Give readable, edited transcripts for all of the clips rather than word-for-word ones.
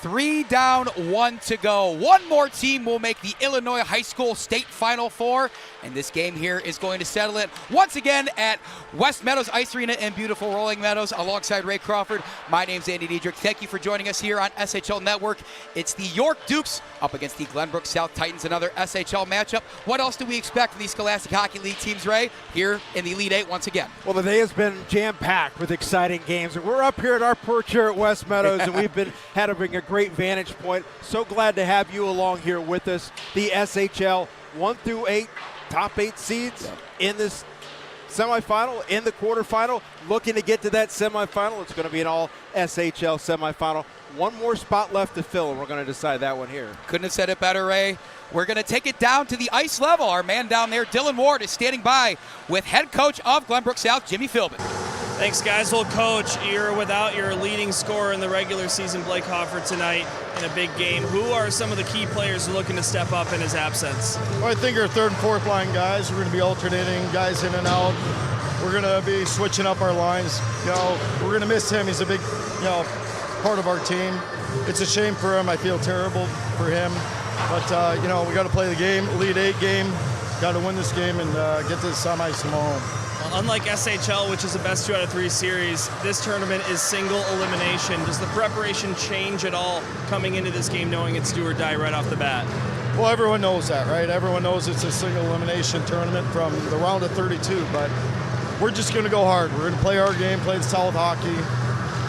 3 down, 1 to go. One more team will make the Illinois High School State Final Four, and this game here is going to settle it once again at West Meadows Ice Arena in beautiful Rolling Meadows alongside Ray Crawford. My name's Andy Diedrich. Thank you for joining us here on SHL Network. It's the York Dukes up against the Glenbrook South Titans, another SHL matchup. What else do we expect from these Scholastic Hockey League teams, Ray, here in the Elite Eight once again? Well, the day has been jam-packed with exciting games, and we're up here at our perch here at West Meadows, and we've been having a great vantage point. So glad to have you along here with us. The SHL 1 through 8, top 8 seeds in this semifinal, in the quarterfinal, looking to get to that semifinal. It's going to be an all SHL semifinal. One more spot left to fill, and we're going to decide that one here. Couldn't have said it better, Ray. We're going to take it down to the ice level. Our man down there, Dylan Ward, is standing by with head coach of Glenbrook South, Jimmy Philbin. Thanks, guys. Well, Coach, you're without your leading scorer in the regular season, Blake Hoffer, tonight in a big game. Who are some of the key players who are looking to step up in his absence? Well, I think our third and fourth line guys, we're going to be alternating guys in and out. We're going to be switching up our lines. We're going to miss him. He's a big, part of our team. It's a shame for him. I feel terrible for him. But, we got to play the game, Elite 8 game. Got to win this game and get to the semis tomorrow. Well, unlike SHL, which is a best 2 out of 3 series, this tournament is single elimination. Does the preparation change at all coming into this game knowing it's do or die right off the bat? Well, everyone knows that, right? Everyone knows it's a single elimination tournament from the round of 32, but we're just going to go hard. We're going to play our game, play the solid hockey,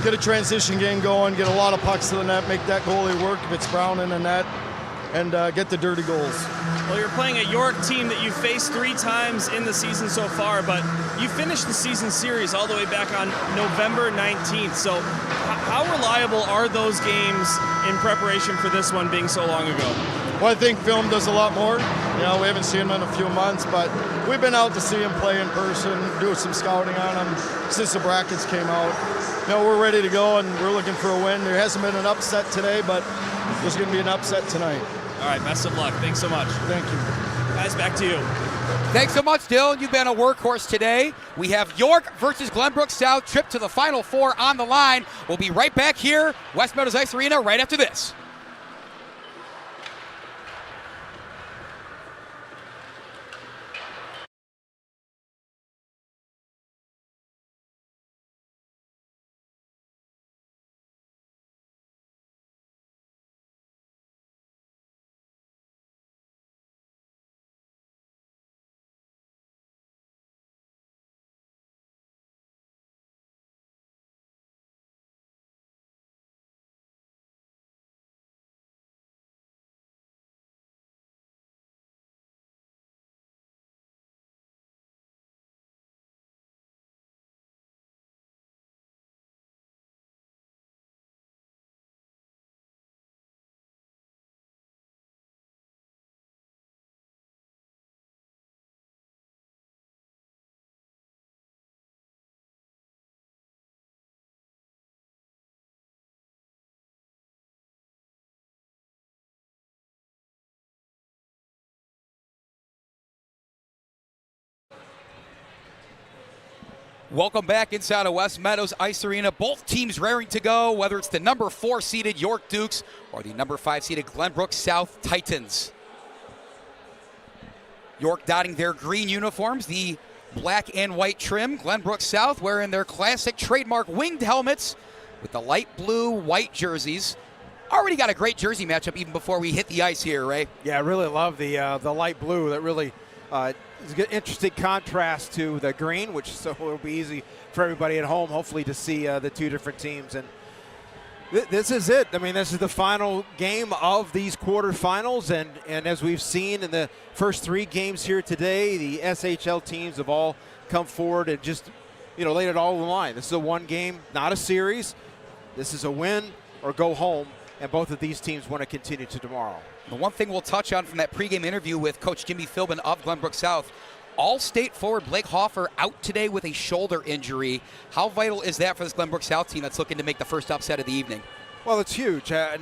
get a transition game going, get a lot of pucks to the net, make that goalie work if it's Brown in the net, and get the dirty goals. Well, you're playing a York team that you've faced 3 times in the season so far, but you finished the season series all the way back on November 19th. So how reliable are those games in preparation for this one being so long ago? Well, I think film does a lot more. We haven't seen him in a few months, but we've been out to see him play in person, do some scouting on him since the brackets came out. We're ready to go, and we're looking for a win. There hasn't been an upset today, but there's going to be an upset tonight. All right, best of luck. Thanks so much. Thank you. Guys, back to you. Thanks so much, Dylan. You've been a workhorse today. We have York versus Glenbrook South, trip to the Final Four on the line. We'll be right back here, West Meadows Ice Arena, right after this. Welcome back inside of West Meadows Ice Arena. Both teams raring to go, whether it's the number 4 seeded York Dukes or the number 5 seeded Glenbrook South Titans. York donning their green uniforms, the black and white trim. Glenbrook South wearing their classic trademark winged helmets with the light blue white jerseys. Already got a great jersey matchup even before we hit the ice here, Ray. Yeah, I really love the light blue. That really is an interesting contrast to the green, which so will be easy for everybody at home, hopefully, to see the 2 different teams. And this is it. I mean, this is the final game of these quarterfinals, and as we've seen in the first 3 games here today, the SHL teams have all come forward and just, laid it all on the line. This is a 1 game, not a series. This is a win or go home, and both of these teams want to continue to tomorrow. The one thing we'll touch on from that pregame interview with Coach Jimmy Philbin of Glenbrook South, All-State forward Blake Hoffer out today with a shoulder injury. How vital is that for this Glenbrook South team that's looking to make the first upset of the evening? Well, it's huge. I've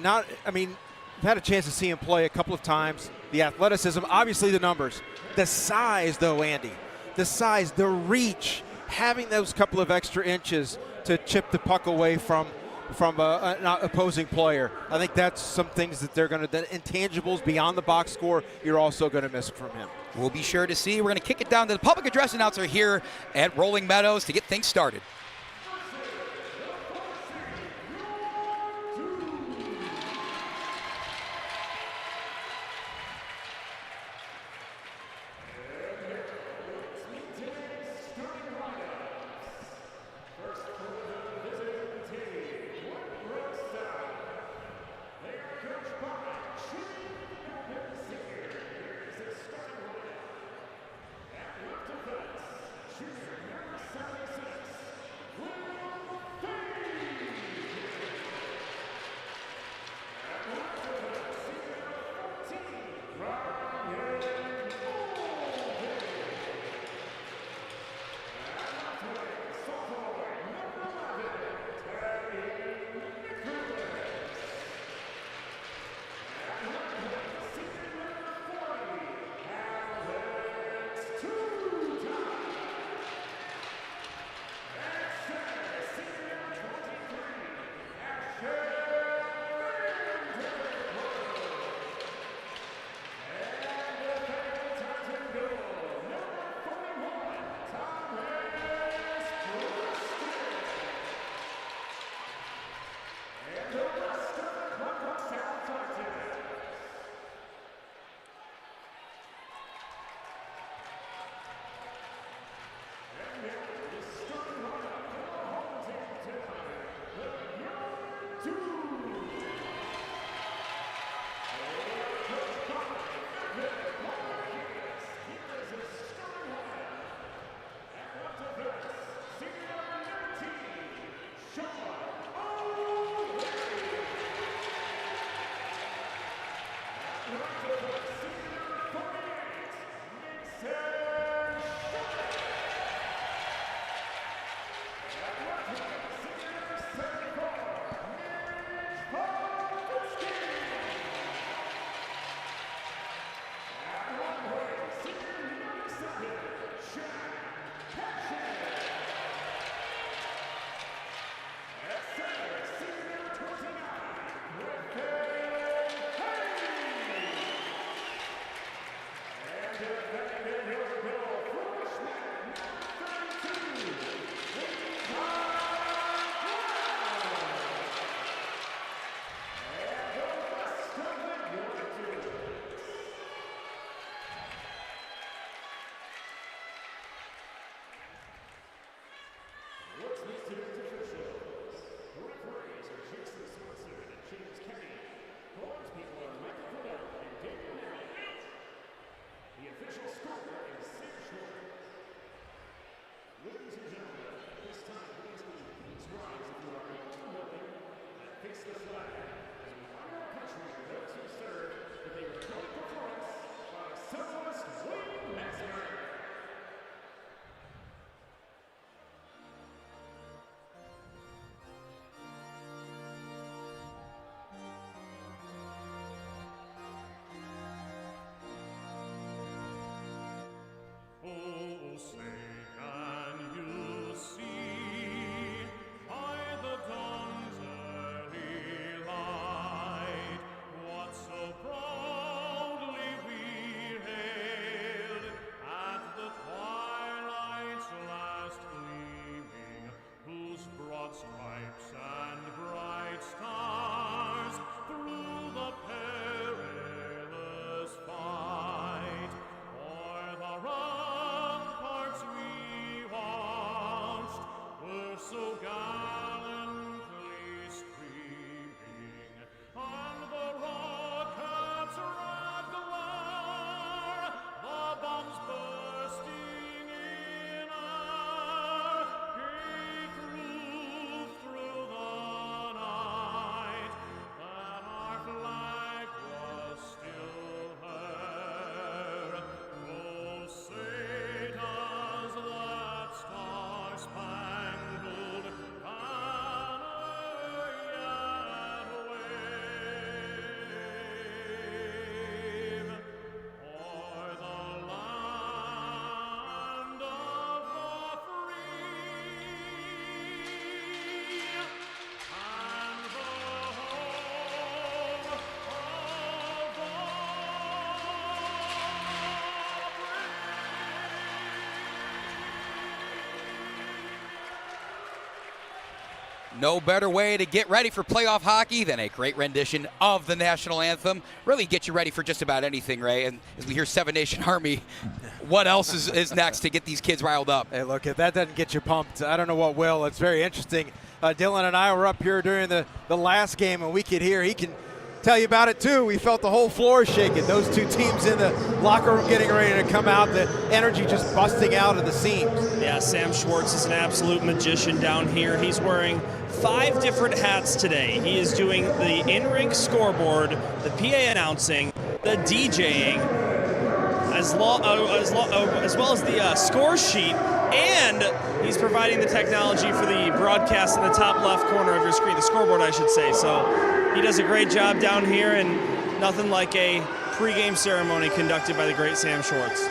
had a chance to see him play a couple of times. The athleticism, obviously the numbers. The size, though, Andy. The size, the reach, having those couple of extra inches to chip the puck away from from an opposing player. I think that's some things that they're going to, the intangibles beyond the box score, you're also going to miss from him. We'll be sure to see. We're going to kick it down to the public address announcer here at Rolling Meadows to get things started. No better way to get ready for playoff hockey than a great rendition of the national anthem. Really get you ready for just about anything, Ray. And as we hear Seven Nation Army, what else is next to get these kids riled up? Hey, look, if that doesn't get you pumped, I don't know what will. It's very interesting. Dylan and I were up here during the last game, and we could hear, he can tell you about it too. We felt the whole floor shaking. Those two teams in the locker room getting ready to come out, the energy just busting out of the seams. Yeah, Sam Schwartz is an absolute magician down here. He's wearing 5 different hats today. He is doing the in-rink scoreboard, the PA announcing, the DJing, as well as the score sheet, and he's providing the technology for the broadcast in the top left corner of your screen, the scoreboard, I should say. So he does a great job down here, and nothing like a pregame ceremony conducted by the great Sam Schwartz.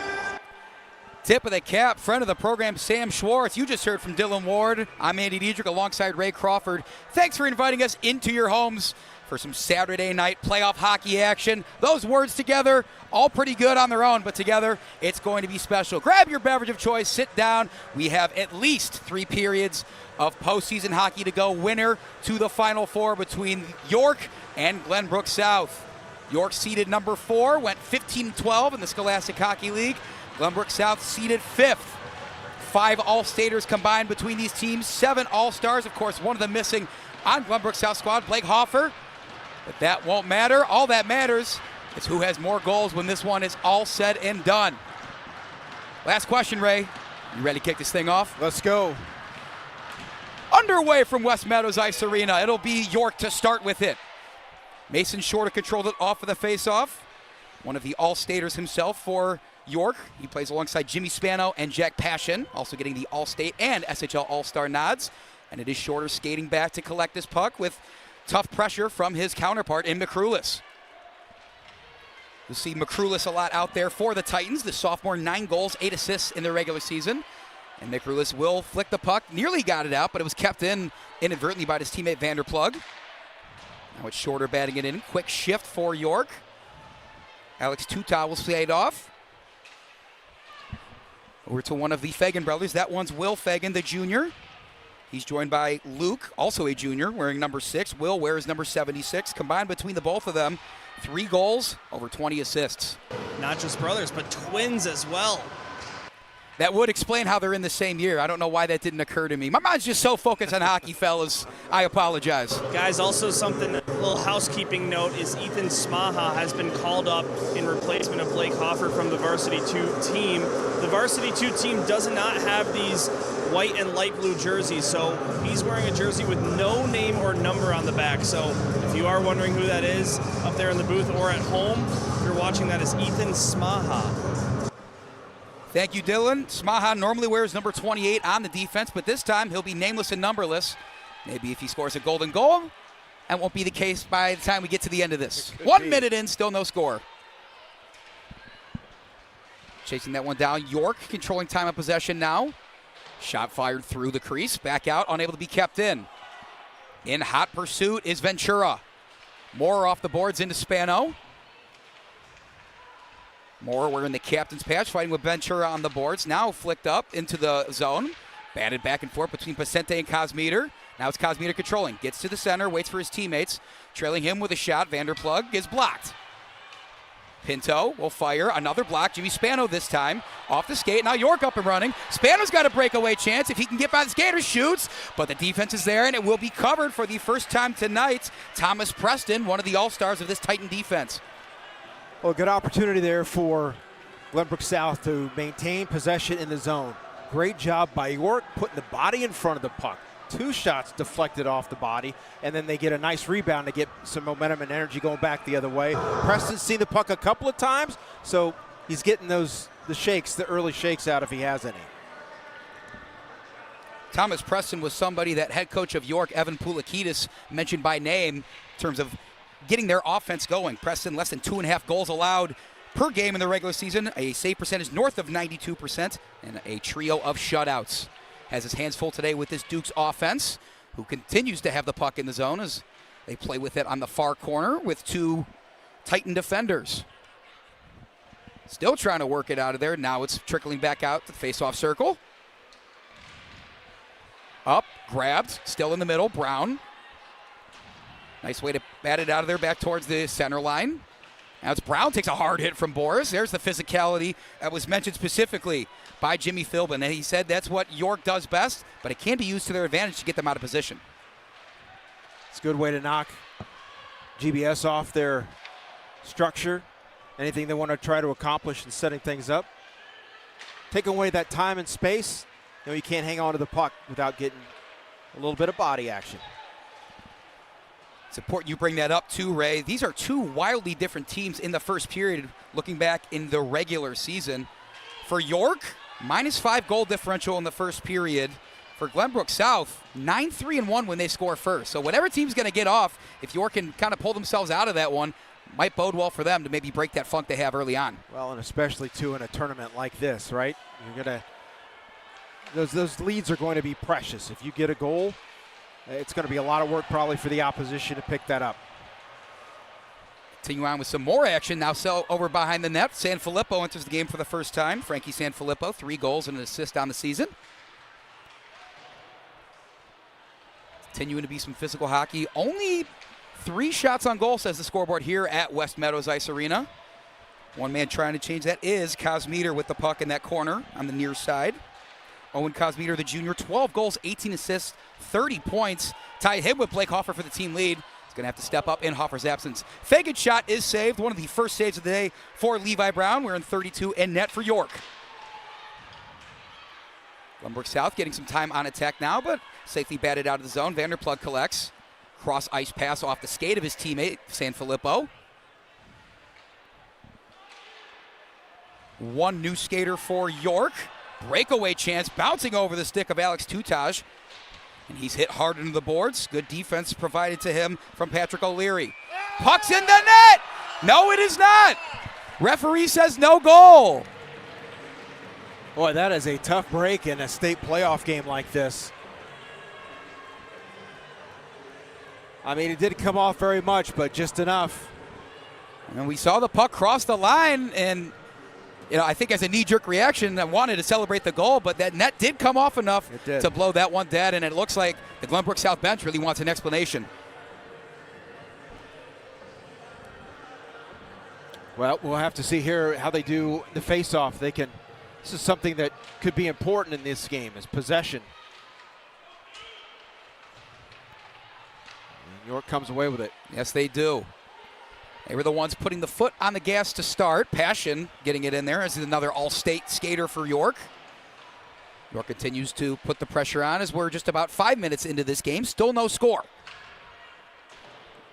Tip of the cap, friend of the program, Sam Schwartz. You just heard from Dylan Ward. I'm Andy Diedrich alongside Ray Crawford. Thanks for inviting us into your homes for some Saturday night playoff hockey action. Those words together, all pretty good on their own, but together it's going to be special. Grab your beverage of choice, sit down. We have at least 3 periods of postseason hockey to go. Winner to the Final Four between York and Glenbrook South. York seeded number 4, went 15-12 in the Scholastic Hockey League. Glenbrook South seeded 5th. 5 All-Staters combined between these teams, 7 All-Stars. Of course, one of them missing on Glenbrook South squad, Blake Hoffer. But that won't matter. All that matters is who has more goals when this one is all said and done. Last question, Ray. You ready to kick this thing off? Let's go. Underway from West Meadows Ice Arena. It'll be York to start with it. Mason Shorter controlled it off of the faceoff. One of the All-Staters himself for York. He plays alongside Jimmy Spano and Jack Passion, also getting the All-State and SHL All-Star nods. And it is Shorter skating back to collect this puck with tough pressure from his counterpart in McCrulis. You'll see McCrulis a lot out there for the Titans. The sophomore, 9 goals, 8 assists in the regular season. And McCrulis will flick the puck. Nearly got it out, but it was kept in inadvertently by his teammate Vanderplug. Now it's Shorter batting it in. Quick shift for York. Alex Tuta will slide off. Over to one of the Fagan brothers. That one's Will Fagan, the junior. He's joined by Luke, also a junior, wearing number 6. Will wears number 76. Combined between the both of them, 3 goals, over 20 assists. Not just brothers, but twins as well. That would explain how they're in the same year. I don't know why that didn't occur to me. My mind's just so focused on hockey, fellas. I apologize. Guys, also something, a little housekeeping note, is Ethan Smaha has been called up in replacement of Blake Hoffer from the Varsity 2 team. The Varsity 2 team does not have these white and light blue jerseys, so he's wearing a jersey with no name or number on the back. So if you are wondering who that is up there in the booth or at home, if you're watching, that is Ethan Smaha. Thank you, Dylan. Smaha normally wears number 28 on the defense, but this time he'll be nameless and numberless. Maybe if he scores a golden goal, that won't be the case by the time we get to the end of this. 1 minute in, still no score. Chasing that one down, York controlling time of possession now. Shot fired through the crease, back out, unable to be kept in. In hot pursuit is Ventura. Moore off the boards into Spano. Moore wearing the captain's patch, fighting with Ventura on the boards. Now flicked up into the zone. Batted back and forth between Pacente and Cosmeter. Now it's Cosmeter controlling. Gets to the center, waits for his teammates. Trailing him with a shot. Vanderplug is blocked. Pinto will fire. Another block. Jimmy Spano this time. Off the skate. Now York up and running. Spano's got a breakaway chance. If he can get by the skater, shoots. But the defense is there, and it will be covered for the first time tonight. Thomas Preston, one of the all-stars of this Titan defense. Well, good opportunity there for Glenbrook South to maintain possession in the zone. Great job by York putting the body in front of the puck. 2 shots deflected off the body, and then they get a nice rebound to get some momentum and energy going back the other way. Preston's seen the puck a couple of times, so he's getting the shakes, the early shakes out if he has any. Thomas Preston was somebody that head coach of York, Evan Poulakidis, mentioned by name in terms of getting their offense going. Preston less than 2.5 goals allowed per game in the regular season, a save percentage north of 92%, and a trio of shutouts. Has his hands full today with this Dukes offense, who continues to have the puck in the zone as they play with it on the far corner with 2 Titan defenders. Still trying to work it out of there. Now it's trickling back out to the face-off circle. Up, grabbed, still in the middle, Brown. Nice way to bat it out of there back towards the center line. Now it's Brown, takes a hard hit from Boris. There's the physicality that was mentioned specifically by Jimmy Philbin. And he said that's what York does best, but it can be used to their advantage to get them out of position. It's a good way to knock GBS off their structure, anything they want to try to accomplish in setting things up. Take away that time and space. You can't hang on to the puck without getting a little bit of body action. It's important you bring that up too, Ray. These are two wildly different teams in the first period, looking back in the regular season. For York, -5 goal differential in the first period. For Glenbrook South, 9-3-1 when they score first. So whatever team's going to get off, if York can kind of pull themselves out of that one, might bode well for them to maybe break that funk they have early on. Well, and especially too in a tournament like this, right? You're going to those leads are going to be precious. If you get a goal, it's going to be a lot of work probably for the opposition to pick that up. Continue on with some more action. Now over behind the net. Sanfilippo enters the game for the first time. Frankie Sanfilippo, 3 goals and an assist on the season. Continuing to be some physical hockey. Only 3 shots on goal, says the scoreboard here at West Meadows Ice Arena. One man trying to change that is Cosmeter with the puck in that corner on the near side. Owen Cosmeter, the junior, 12 goals, 18 assists, 30 points. Tied him with Blake Hoffer for the team lead. He's going to have to step up in Hoffer's absence. Fagan's shot is saved, one of the first saves of the day for Levi Brown. We're in 32 and net for York. Glenbrook South getting some time on attack now, but safely batted out of the zone. Vanderplug collects. Cross ice pass off the skate of his teammate, Sanfilippo. One new skater for York. Breakaway chance, bouncing over the stick of Alex Tutaj. And he's hit hard into the boards. Good defense provided to him from Patrick O'Leary. Puck's in the net! No, it is not! Referee says no goal. Boy, that is a tough break in a state playoff game like this. I mean, it didn't come off very much, but just enough. And we saw the puck cross the line, and I think as a knee-jerk reaction, I wanted to celebrate the goal, but that net did come off enough to blow that one dead, and it looks like the Glenbrook South bench really wants an explanation. Well, we'll have to see here how they do the face-off. This is something that could be important in this game, is possession. And York comes away with it. Yes, they do. They were the ones putting the foot on the gas to start. Passion getting it in there as another all-state skater for York. York continues to put the pressure on as we're just about 5 minutes into this game. Still no score.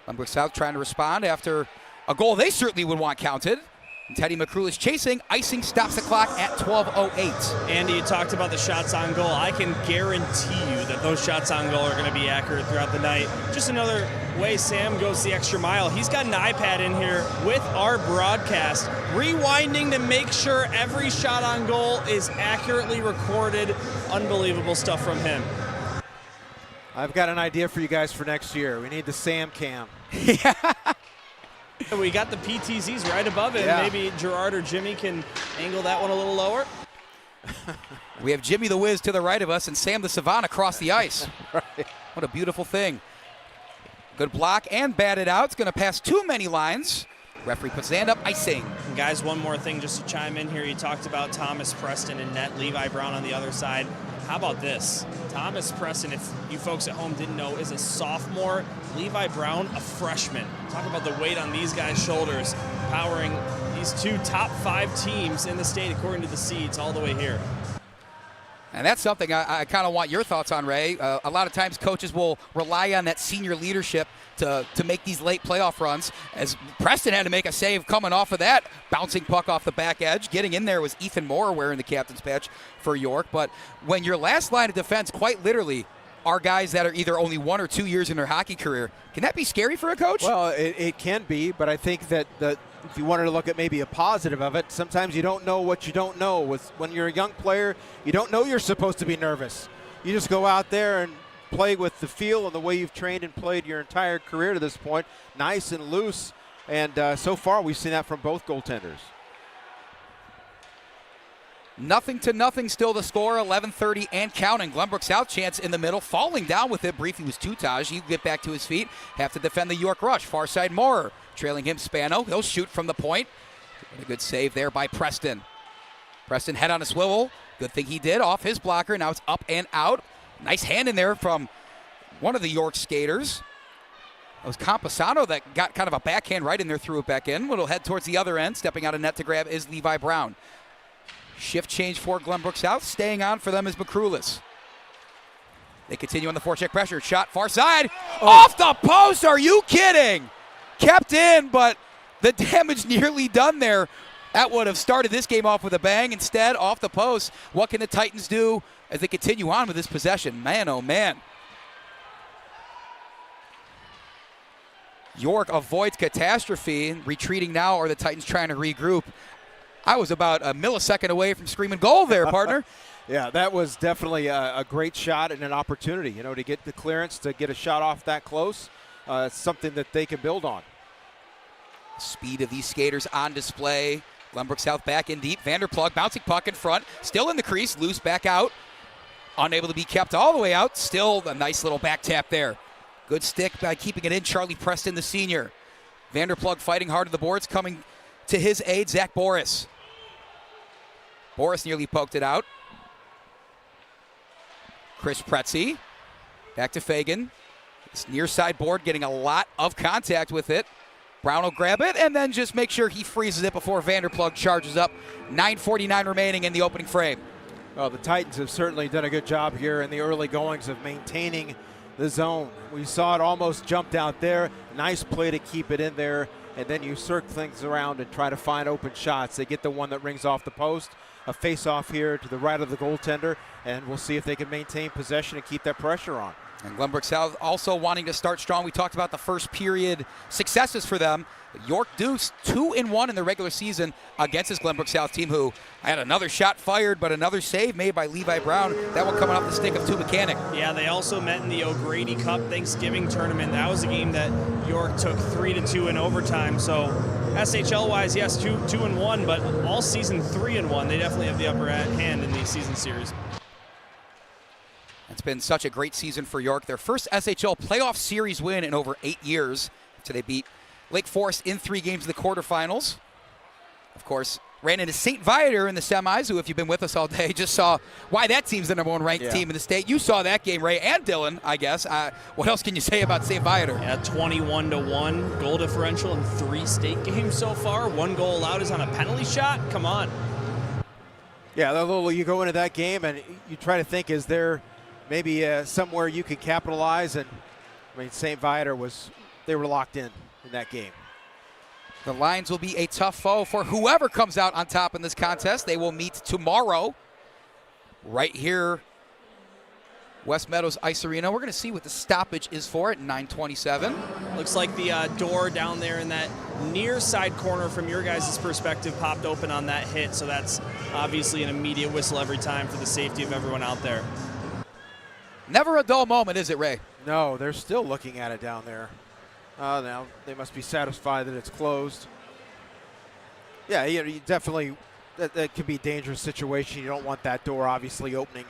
Glenbrook South trying to respond after a goal they certainly would want counted. And Teddy McCrew is chasing. Icing stops the clock at 12:08. Andy, you talked about the shots on goal. I can guarantee you that those shots on goal are going to be accurate throughout the night. Just another way Sam goes the extra mile. He's got an iPad in here with our broadcast, rewinding to make sure every shot on goal is accurately recorded. Unbelievable stuff from him. I've got an idea for you guys for next year. We need the Sam cam. We got the PTZs right above it. Yeah. Maybe Gerard or Jimmy can angle that one a little lower. We have Jimmy the Wiz to the right of us and Sam the Savant across the ice. Right. What a beautiful thing. Good block and batted out. It's going to pass too many lines. Referee puts his hand up, icing. And guys, one more thing just to chime in here. You talked about Thomas Preston and net, Levi Brown on the other side. How about this? Thomas Preston, if you folks at home didn't know, is a sophomore. Levi Brown, a freshman. Talk about the weight on these guys' shoulders, powering these 2 top 5 teams in the state according to the seeds all the way here. And that's something I kind of want your thoughts on, Ray. A lot of times coaches will rely on that senior leadership to make these late playoff runs, as Preston had to make a save coming off of that bouncing puck off the back edge. Getting in there was Ethan Moore wearing the captain's patch for York. But when your last line of defense quite literally are guys that are either only 1 or 2 years in their hockey career, can that be scary for a coach? Well, it can be, but I think that if you wanted to look at maybe a positive of it, sometimes you don't know what you don't know. When you're a young player, you don't know you're supposed to be nervous. You just go out there and play with the feel and the way you've trained and played your entire career to this point, nice and loose. And so far, we've seen that from both goaltenders. Nothing to nothing still the score, 11:30 and counting. Glenbrook South chance in the middle, falling down with it briefly was Tutaj. He'll get back to his feet, have to defend the York rush. Far side Moorer, trailing him Spano. He'll shoot from the point. A good save there by Preston. Preston head on a swivel. Good thing he did off his blocker. Now it's up and out. Nice hand in there from one of the York skaters. It was Camposano that got kind of a backhand right in there, threw it back in. It'll head towards the other end. Stepping out of net to grab is Levi Brown. Shift change for Glenbrook South. Staying on for them is McCrulis. They continue on the forecheck pressure. Shot far side. Off the post. Are you kidding? Kept in, but the damage nearly done there. That would have started this game off with a bang. Instead, off the post. What can the Titans do as they continue on with this possession? Man, oh man. York avoids catastrophe. Retreating now, or the Titans trying to regroup. I was about a millisecond away from screaming goal there, partner. Yeah, that was definitely a great shot and an opportunity, to get the clearance, to get a shot off that close. It's something that they can build on. Speed of these skaters on display. Glenbrook South back in deep. Vanderplug bouncing puck in front. Still in the crease. Loose back out. Unable to be kept all the way out. Still a nice little back tap there. Good stick by keeping it in. Charlie Preston, the senior. Vanderplug fighting hard at the boards. Coming to his aid, Zach Boris. Boris nearly poked it out. Chris Pretzi. Back to Fagan. This near side board getting a lot of contact with it. Brown will grab it and then just make sure he freezes it before Vanderplug charges up. 9:49 remaining in the opening frame. Well, the Titans have certainly done a good job here in the early goings of maintaining the zone. We saw it almost jumped out there. Nice play to keep it in there, and then you circle things around and try to find open shots. They get the one that rings off the post. A face-off here to the right of the goaltender, and we'll see if they can maintain possession and keep that pressure on. And Glenbrook South also wanting to start strong. We talked about the first period successes for them. York Dukes 2-1 in the regular season against this Glenbrook South team, who had another shot fired, but another save made by Levi Brown. That one coming off the stick of Mechanic. Yeah, they also met in the O'Grady Cup Thanksgiving tournament. That was a game that York took 3-2 in overtime. So SHL-wise, yes, 2-1, but all season 3-1. They definitely have the upper hand in the season series. It's been such a great season for York. Their first SHL playoff series win in over 8 years. So they beat Lake Forest in 3 games in the quarterfinals. Of course, ran into St. Viator in the semis, who, if you've been with us all day, just saw why that team's the #1 ranked team in the state. You saw that game, Ray, and Dylan, I guess. What else can you say about St. Viator? Yeah, 21-1 goal differential in 3 state games so far. 1 goal allowed is on a penalty shot. Come on. Yeah, you go into that game and you try to think, is there maybe somewhere you could capitalize? And I mean, St. Viator they were locked in that game. The Lions will be a tough foe for whoever comes out on top in this contest. They will meet tomorrow right here, West Meadows Ice Arena. We're going to see what the stoppage is for it, 9:27. Looks like the door down there in that near side corner from your guys' perspective popped open on that hit, so that's obviously an immediate whistle every time for the safety of everyone out there. Never a dull moment, is it, Ray? No, they're still looking at it down there. Now they must be satisfied that it's closed. Yeah, you definitely, that could be a dangerous situation. You don't want that door obviously opening.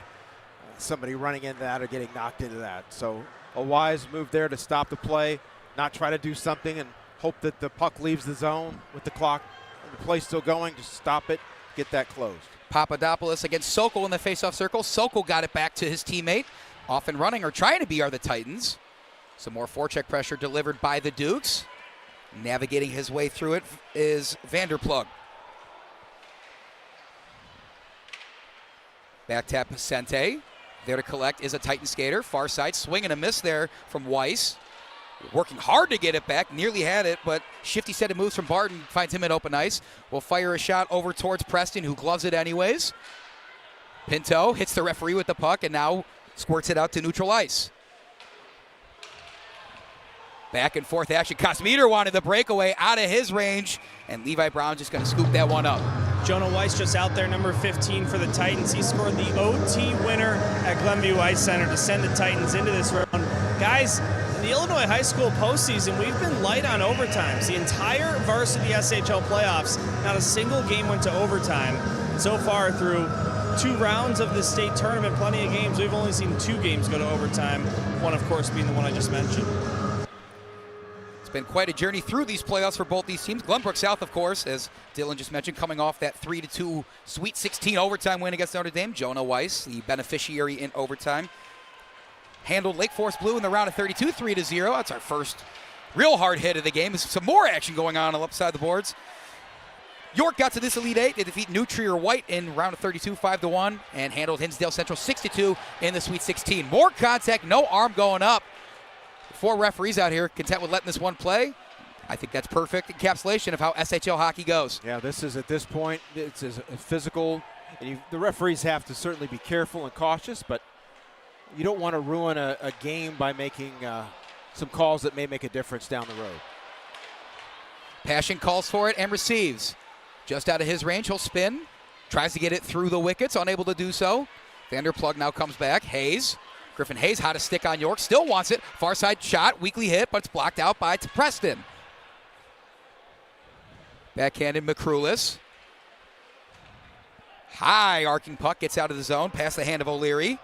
Somebody running into that or getting knocked into that. So a wise move there to stop the play, not try to do something and hope that the puck leaves the zone with the clock and the play still going. Just stop it, get that closed. Papadopoulos against Sokol in the faceoff circle. Sokol got it back to his teammate. Off and running, or trying to be, are the Titans. Some more forecheck pressure delivered by the Dukes. Navigating his way through it is Vanderplug. Back tap Vicente. There to collect is a Titan skater. Far side, swing and a miss there from Weiss. Working hard to get it back, nearly had it, but shifty set of moves from Barton finds him at open ice. Will fire a shot over towards Preston, who gloves it anyways. Pinto hits the referee with the puck and now squirts it out to neutral ice. Back and forth action. Kosmeter wanted the breakaway out of his range, and Levi Brown just going to scoop that one up. Jonah Weiss just out there, number 15 for the Titans. He scored the OT winner at Glenview Ice Center to send the Titans into this round. Guys, in the Illinois high school postseason, we've been light on overtimes. The entire varsity SHL playoffs, not a single game went to overtime. so far through 2 rounds of this state tournament, plenty of games, we've only seen 2 games go to overtime, one, of course, being the one I just mentioned. It's been quite a journey through these playoffs for both these teams. Glenbrook South, of course, as Dylan just mentioned, coming off that 3-2 Sweet 16 overtime win against Notre Dame. Jonah Weiss, the beneficiary in overtime, handled Lake Forest Blue in the round of 32, 3-0. That's our first real hard hit of the game. There's some more action going on the left side of the boards. York got to this Elite Eight. They defeat New Trier White in round of 32, 5-1, and handled Hinsdale Central 6-2 in the Sweet 16. More contact, no arm going up. 4 referees out here content with letting this one play. I think that's perfect encapsulation of how SHL hockey goes. Yeah, this is at this point, it's a physical, and the referees have to certainly be careful and cautious, but you don't want to ruin a game by making some calls that may make a difference down the road. Passion calls for it and receives. Just out of his range, he'll spin. Tries to get it through the wickets, unable to do so. Vanderplug now comes back. Hayes. Griffin Hayes, how to stick on York. Still wants it. Far side shot, weakly hit, but it's blocked out by Preston. Backhanded McCrulis. High arcing puck gets out of the zone, past the hand of O'Leary.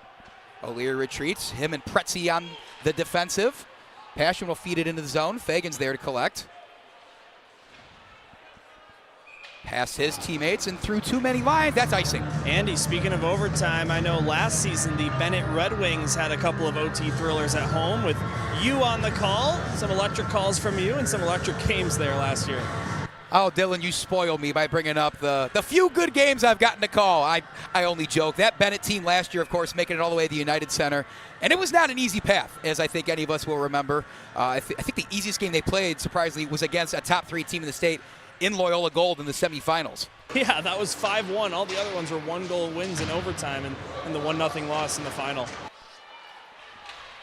O'Leary retreats. Him and Pretzi on the defensive. Passion will feed it into the zone. Fagan's there to collect. Past his teammates and through too many lines. That's icing. Andy, speaking of overtime, I know last season the Bennett Red Wings had a couple of OT thrillers at home with you on the call. Some electric calls from you and some electric games there last year. Oh, Dylan, you spoil me by bringing up the few good games I've gotten to call. I only joke. That Bennett team last year, of course, making it all the way to the United Center. And it was not an easy path, as I think any of us will remember. I think the easiest game they played, surprisingly, was against a top 3 team in the state in Loyola Gold in the semifinals. Yeah, that was 5-1. All the other ones were 1-goal wins in overtime and the 1-0 loss in the final.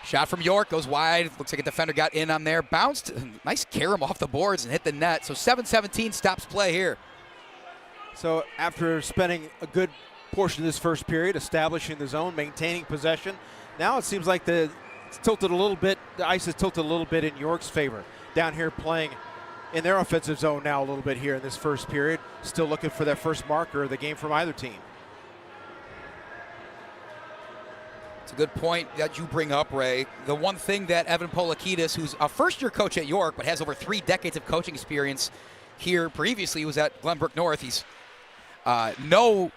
Shot from York goes wide. Looks like a defender got in on there. Bounced. Nice carom off the boards and hit the net. So 7-17 stops play here. So after spending a good portion of this first period establishing the zone, maintaining possession, now it seems like it's tilted a little bit. The ice is tilted a little bit in York's favor. Down here playing in their offensive zone now a little bit here in this first period. Still looking for that first marker of the game from either team. It's a good point that you bring up, Ray. The one thing that Evan Polakidis, who's a first-year coach at York but has over 3 decades of coaching experience here previously, was at Glenbrook North. He's no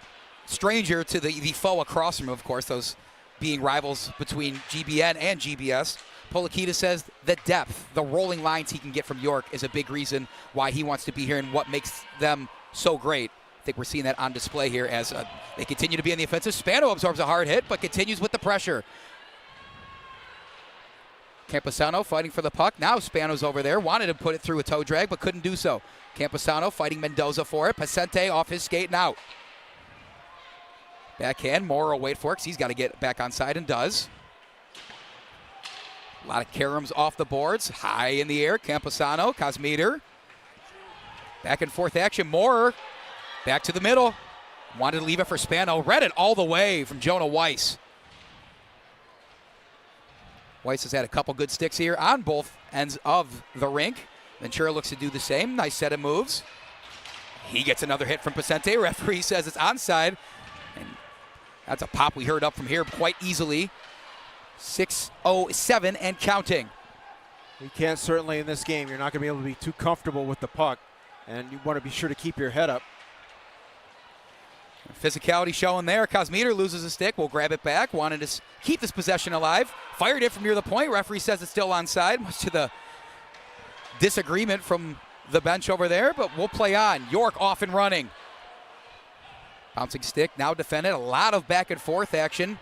stranger to the foe across from him, of course, those being rivals between GBN and GBS. Polakidis says the depth, the rolling lines he can get from York is a big reason why he wants to be here and what makes them so great. I think we're seeing that on display here as they continue to be on the offensive. Spano absorbs a hard hit, but continues with the pressure. Camposano fighting for the puck. Now Spano's over there. Wanted to put it through a toe drag, but couldn't do so. Camposano fighting Mendoza for it. Pacente off his skate and out. Backhand. Moore will wait for it because he's got to get back on side and does. A lot of caroms off the boards. High in the air. Camposano. Cosmeter. Back and forth action. Moore back to the middle. Wanted to leave it for Spano. Read it all the way from Jonah Weiss. Weiss has had a couple good sticks here on both ends of the rink. Ventura looks to do the same. Nice set of moves. He gets another hit from Pacente. Referee says it's onside. And that's a pop we heard up from here quite easily. 6:07 and counting. You can't certainly in this game. You're not going to be able to be too comfortable with the puck. And you want to be sure to keep your head up. Physicality showing there. Cosmeter loses a stick. Will grab it back. Wanted to keep this possession alive. Fired it from near the point. Referee says it's still onside, much to the disagreement from the bench over there, but we'll play on. York off and running. Bouncing stick, now defended. A lot of back and forth action.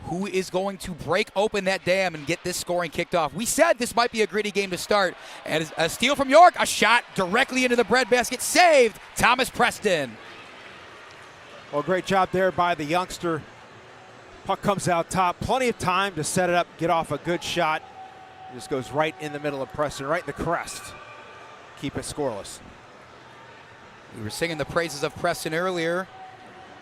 Who is going to break open that dam and get this scoring kicked off? We said this might be a gritty game to start. And a steal from York. A shot directly into the breadbasket. Saved. Thomas Preston. Well, great job there by the youngster. Puck comes out top. Plenty of time to set it up, get off a good shot. Just goes right in the middle of Preston, right in the crest. Keep it scoreless. We were singing the praises of Preston earlier.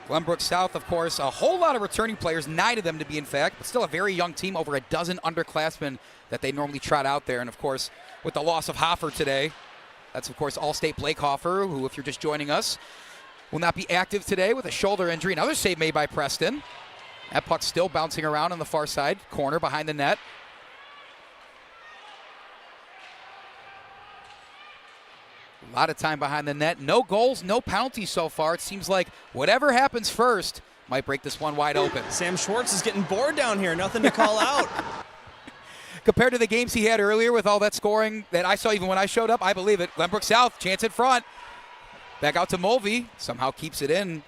Glenbrook South, of course, a whole lot of returning players, 9 of them to be in fact, but still a very young team, over a dozen underclassmen that they normally trot out there. And of course, with the loss of Hoffer today, that's of course All-State Blake Hoffer, who, if you're just joining us, will not be active today with a shoulder injury. Another save made by Preston. That puck's still bouncing around on the far side corner behind the net. A lot of time behind the net. No goals, no penalties so far. It seems like whatever happens first might break this one wide open. Sam Schwartz is getting bored down here. Nothing to call out. Compared to the games he had earlier with all that scoring that I saw even when I showed up, I believe it. Glenbrook South, chance in front. Back out to Mulvey. Somehow keeps it in.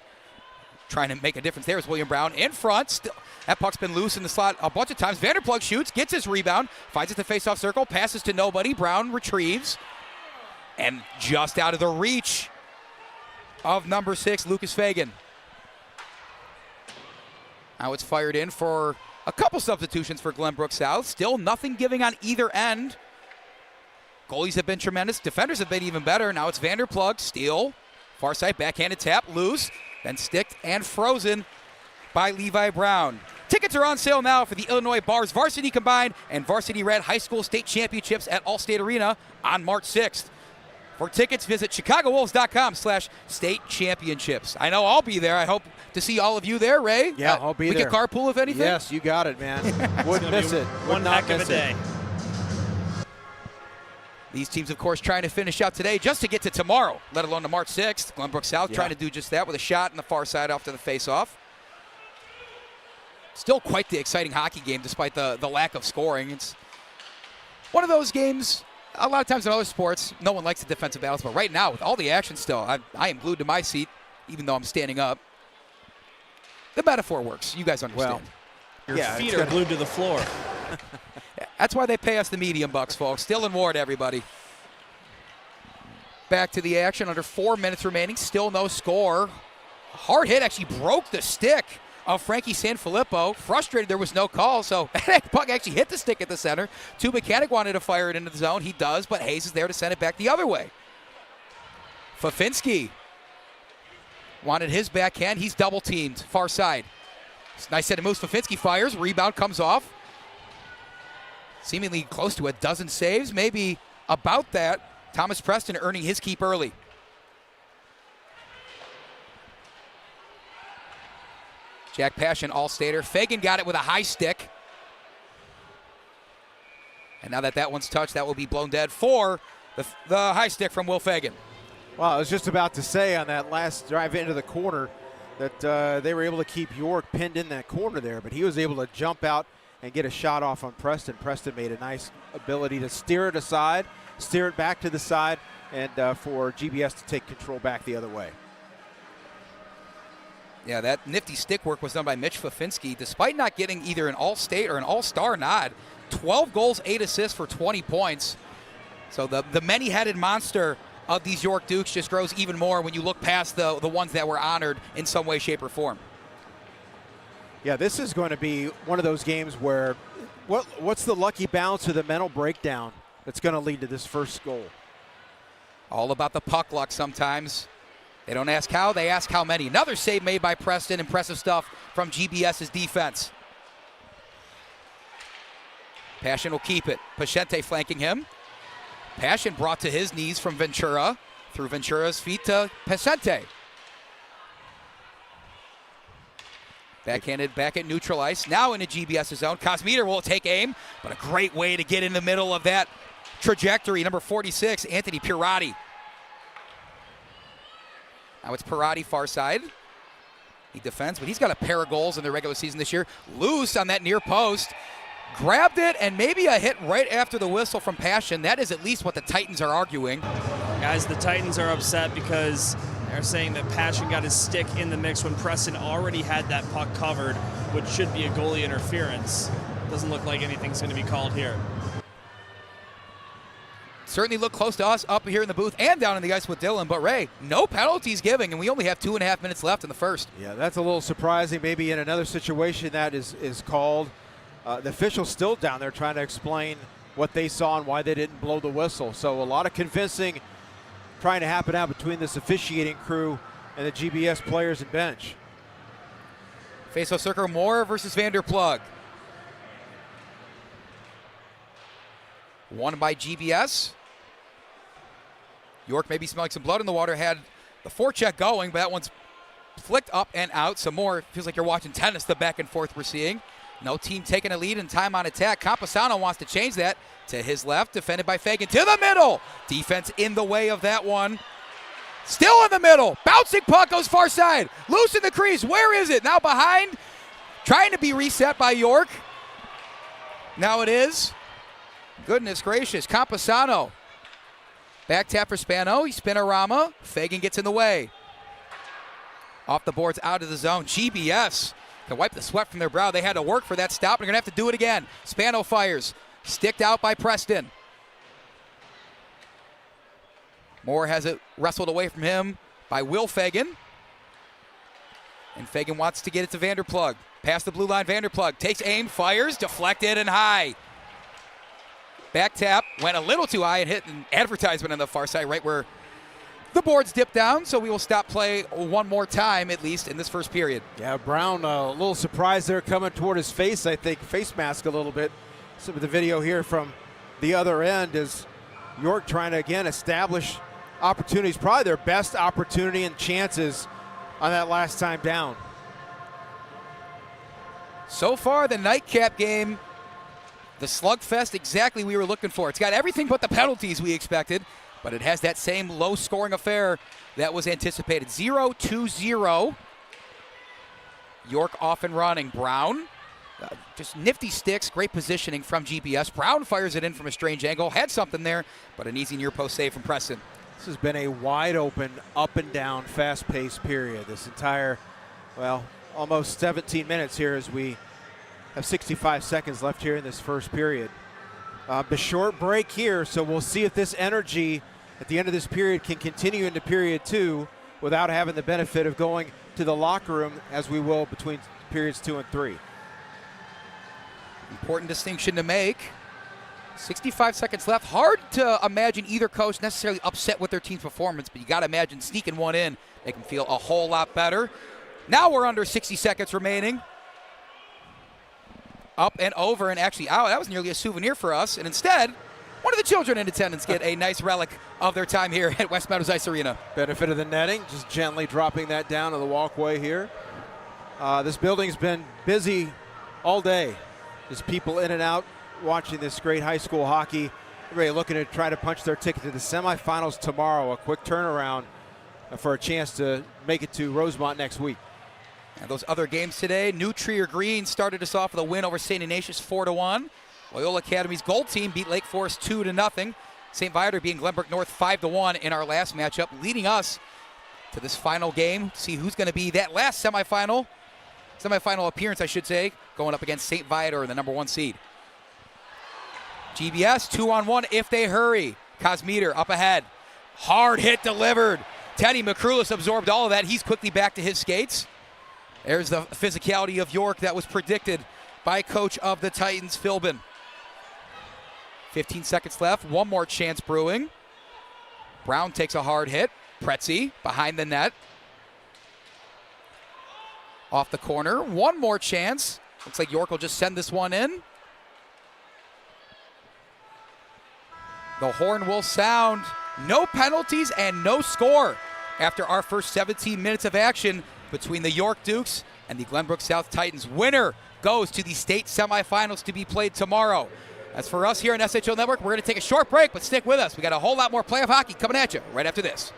Trying to make a difference there is William Brown in front. Still, that puck's been loose in the slot a bunch of times. Vanderplug shoots, gets his rebound, finds it to face-off circle, passes to nobody. Brown retrieves. And just out of the reach of number 6, Lucas Fagan. Now it's fired in for a couple substitutions for Glenbrook South. Still nothing giving on either end. Goalies have been tremendous. Defenders have been even better. Now it's Vanderplug, steal. Far side, backhanded tap, loose. Then sticked and frozen by Levi Brown. Tickets are on sale now for the Illinois Bars Varsity Combined and Varsity Red High School State Championships at Allstate Arena on March 6th. For tickets, visit chicagowolves.com/state championships. I know I'll be there. I hope to see all of you there, Ray. Yeah, I'll be there. We can carpool if anything. Yes, you got it, man. Wouldn't miss it. One heck of a day. These teams, of course, trying to finish out today just to get to tomorrow, let alone to March 6th. Glenbrook South trying to do just that with a shot in the far side off to the face-off. Still quite the exciting hockey game despite the lack of scoring. It's one of those games, a lot of times in other sports, no one likes the defensive battles, but right now, with all the action still, I am glued to my seat, even though I'm standing up. The metaphor works. You guys understand. Well, your feet are glued to the floor. That's why they pay us the medium bucks, folks. Still in Ward, everybody. Back to the action. Under 4 minutes remaining. Still no score. Hard hit actually broke the stick of Frankie Sanfilippo. Frustrated there was no call, so that puck actually hit the stick at the center. Two Mechanic wanted to fire it into the zone. He does, but Hayes is there to send it back the other way. Fafinski wanted his backhand. He's double teamed. Far side. Nice set of moves. Fafinski fires. Rebound comes off. Seemingly close to a dozen saves, maybe about that. Thomas Preston earning his keep early. Jack Passion, all-stater. Fagan got it with a high stick. And now that one's touched, that will be blown dead for the high stick from Will Fagan. Well, I was just about to say on that last drive into the corner that they were able to keep York pinned in that corner there, but he was able to jump out and get a shot off on Preston. Preston made a nice ability to steer it aside, steer it back to the side, and for GBS to take control back the other way. Yeah, that nifty stick work was done by Mitch Fafinski, despite not getting either an All-State or an All-Star nod. 12 goals, 8 assists for 20 points. So the many-headed monster of these York Dukes just grows even more when you look past the ones that were honored in some way, shape, or form. Yeah, this is going to be one of those games where what's the lucky bounce or the mental breakdown that's going to lead to this first goal? All about the puck luck sometimes. They don't ask how, they ask how many. Another save made by Preston. Impressive stuff from GBS's defense. Passion will keep it. Pachente flanking him. Passion brought to his knees from Ventura. Through Ventura's feet to Pachente. Backhanded back at neutral ice. Now into GBS's zone. Kosmiter will take aim, but a great way to get in the middle of that trajectory. Number 46, Anthony Pirati. Now it's Pirati far side. He defends, but he's got a pair of goals in the regular season this year. Loose on that near post. Grabbed it, and maybe a hit right after the whistle from Passion. That is at least what the Titans are arguing. Guys, the Titans are upset because they're saying that Passion got his stick in the mix when Preston already had that puck covered, which should be a goalie interference. Doesn't look like anything's going to be called here. Certainly look close to us up here in the booth and down in the ice with Dylan, but Ray, no penalties giving, and we only have 2.5 minutes left in the first. Yeah, that's a little surprising. Maybe in another situation that is called. The official's still down there trying to explain what they saw and why they didn't blow the whistle. So a lot of convincing trying to happen out between this officiating crew and the GBS players and bench. Face-off circle, Moore versus Vanderplug. Won by GBS. York maybe smelling some blood in the water, had The forecheck going, but that one's flicked up and out. Some more. Feels like you're watching tennis, the back and forth we're seeing. No team taking a lead in time on attack. Camposano wants to change that to his left, defended by Fagan to the middle. Defense in the way of that one. Still in the middle. Bouncing puck goes far side. Loose in the crease. Where is it? Now behind. Trying to be reset by York. Now it is. Goodness gracious. Camposano. Back tap for Spano. Spinorama. Fagan gets in the way. Off the boards, out of the zone. GBS can wipe the sweat from their brow. They had to work for that stop, and they're going to have to do it again. Spano fires. Sticked out by Preston. Moore has it wrestled away from him by Will Fagan. And Fagan wants to get it to Vanderplug. Past the blue line, Vanderplug takes aim, fires, deflected and high. Back tap, went a little too high and hit an advertisement on the far side, right where the boards dip down, so we will stop play one more time, at least in this first period. Yeah, Brown, a little surprise there coming toward his face, I think, face mask a little bit. Some of the video here from the other end is York trying to, again, establish opportunities, probably their best opportunity and chances on that last time down. So far, the nightcap game, the slugfest exactly we were looking for. It's got everything but the penalties we expected, but it has that same low-scoring affair that was anticipated. 0-2-0. York off and running. Brown, just nifty sticks, great positioning from GBS. Brown fires it in from a strange angle. Had something there, but an easy near-post save from Preston. This has been a wide-open, up-and-down, fast-paced period. This entire, well, almost 17 minutes here as we have 65 seconds left here in this first period. The short break here, so we'll see if this energy at the end of this period can continue into period 2 without having the benefit of going to the locker room as we will between periods 2 and 3. Important distinction to make. 65 seconds left. Hard to imagine either coach necessarily upset with their team's performance, but you got to imagine sneaking one in, they can feel a whole lot better. Now we're under 60 seconds remaining. Up and over and actually out. That was nearly a souvenir for us. And instead, one of the children in attendance get a nice relic of their time here at West Meadows Ice Arena. Benefit of the netting, just gently dropping that down to the walkway here. This building's been busy all day. There's people in and out watching this great high school hockey. Everybody looking to try to punch their ticket to the semifinals tomorrow. A quick turnaround for a chance to make it to Rosemont next week. And those other games today, New Trier Green started us off with a win over St. Ignatius 4-1. Loyola Academy's gold team beat Lake Forest 2-0. St. Viator beating Glenbrook North 5-1 in our last matchup, leading us to this final game. See who's going to be that last semifinal appearance, I should say, going up against St. Viator, the number 1 seed. GBS 2-on-1 if they hurry. Cosmeter up ahead. Hard hit delivered. Teddy McCrulis absorbed all of that. He's quickly back to his skates. There's the physicality of York that was predicted by coach of the Titans, Philbin. 15 seconds left. One more chance brewing. Brown takes a hard hit. Pretzi behind the net. Off the corner. One more chance. Looks like York will just send this one in. The horn will sound. No penalties and no score after our first 17 minutes of action between the York Dukes and the Glenbrook South Titans. Winner goes to the state semifinals to be played tomorrow. As for us here on SHO Network, we're going to take a short break, but stick with us. We got a whole lot more playoff hockey coming at you right after this.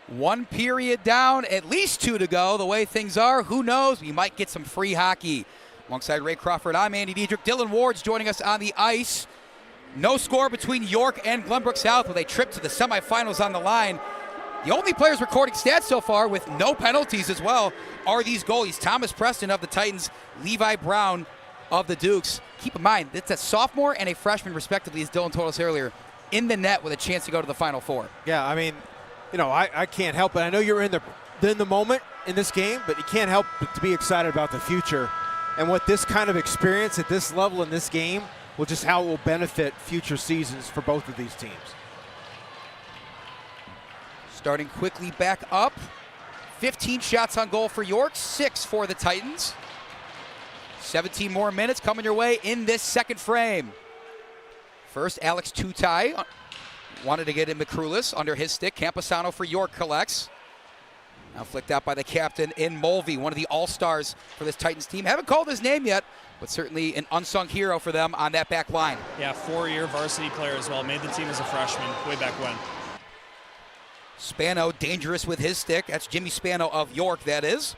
1 period down, at least 2 to go. The way things are, who knows? We might get some free hockey. Alongside Ray Crawford, I'm Andy Diedrich. Dylan Ward's joining us on the ice. No score between York and Glenbrook South with a trip to the semifinals on the line. The only players recording stats so far with no penalties as well are these goalies. Thomas Preston of the Titans, Levi Brown of the Dukes. Keep in mind, it's a sophomore and a freshman respectively, as Dylan told us earlier, in the net with a chance to go to the Final Four. Yeah, I mean, you know, I can't help it. I know you're in the moment in this game, but you can't help but to be excited about the future and what this kind of experience at this level in this game will just how it will benefit future seasons for both of these teams. Starting quickly back up. 15 shots on goal for York, 6 for the Titans. 17 more minutes coming your way in this second frame. First, Alex Tutai wanted to get in McCrulis under his stick. Camposano for York collects. Now flicked out by the captain in Mulvey, one of the all-stars for this Titans team. Haven't called his name yet, but certainly an unsung hero for them on that back line. Yeah, 4-year varsity player as well. Made the team as a freshman way back when. Spano dangerous with his stick. That's Jimmy Spano of York, that is.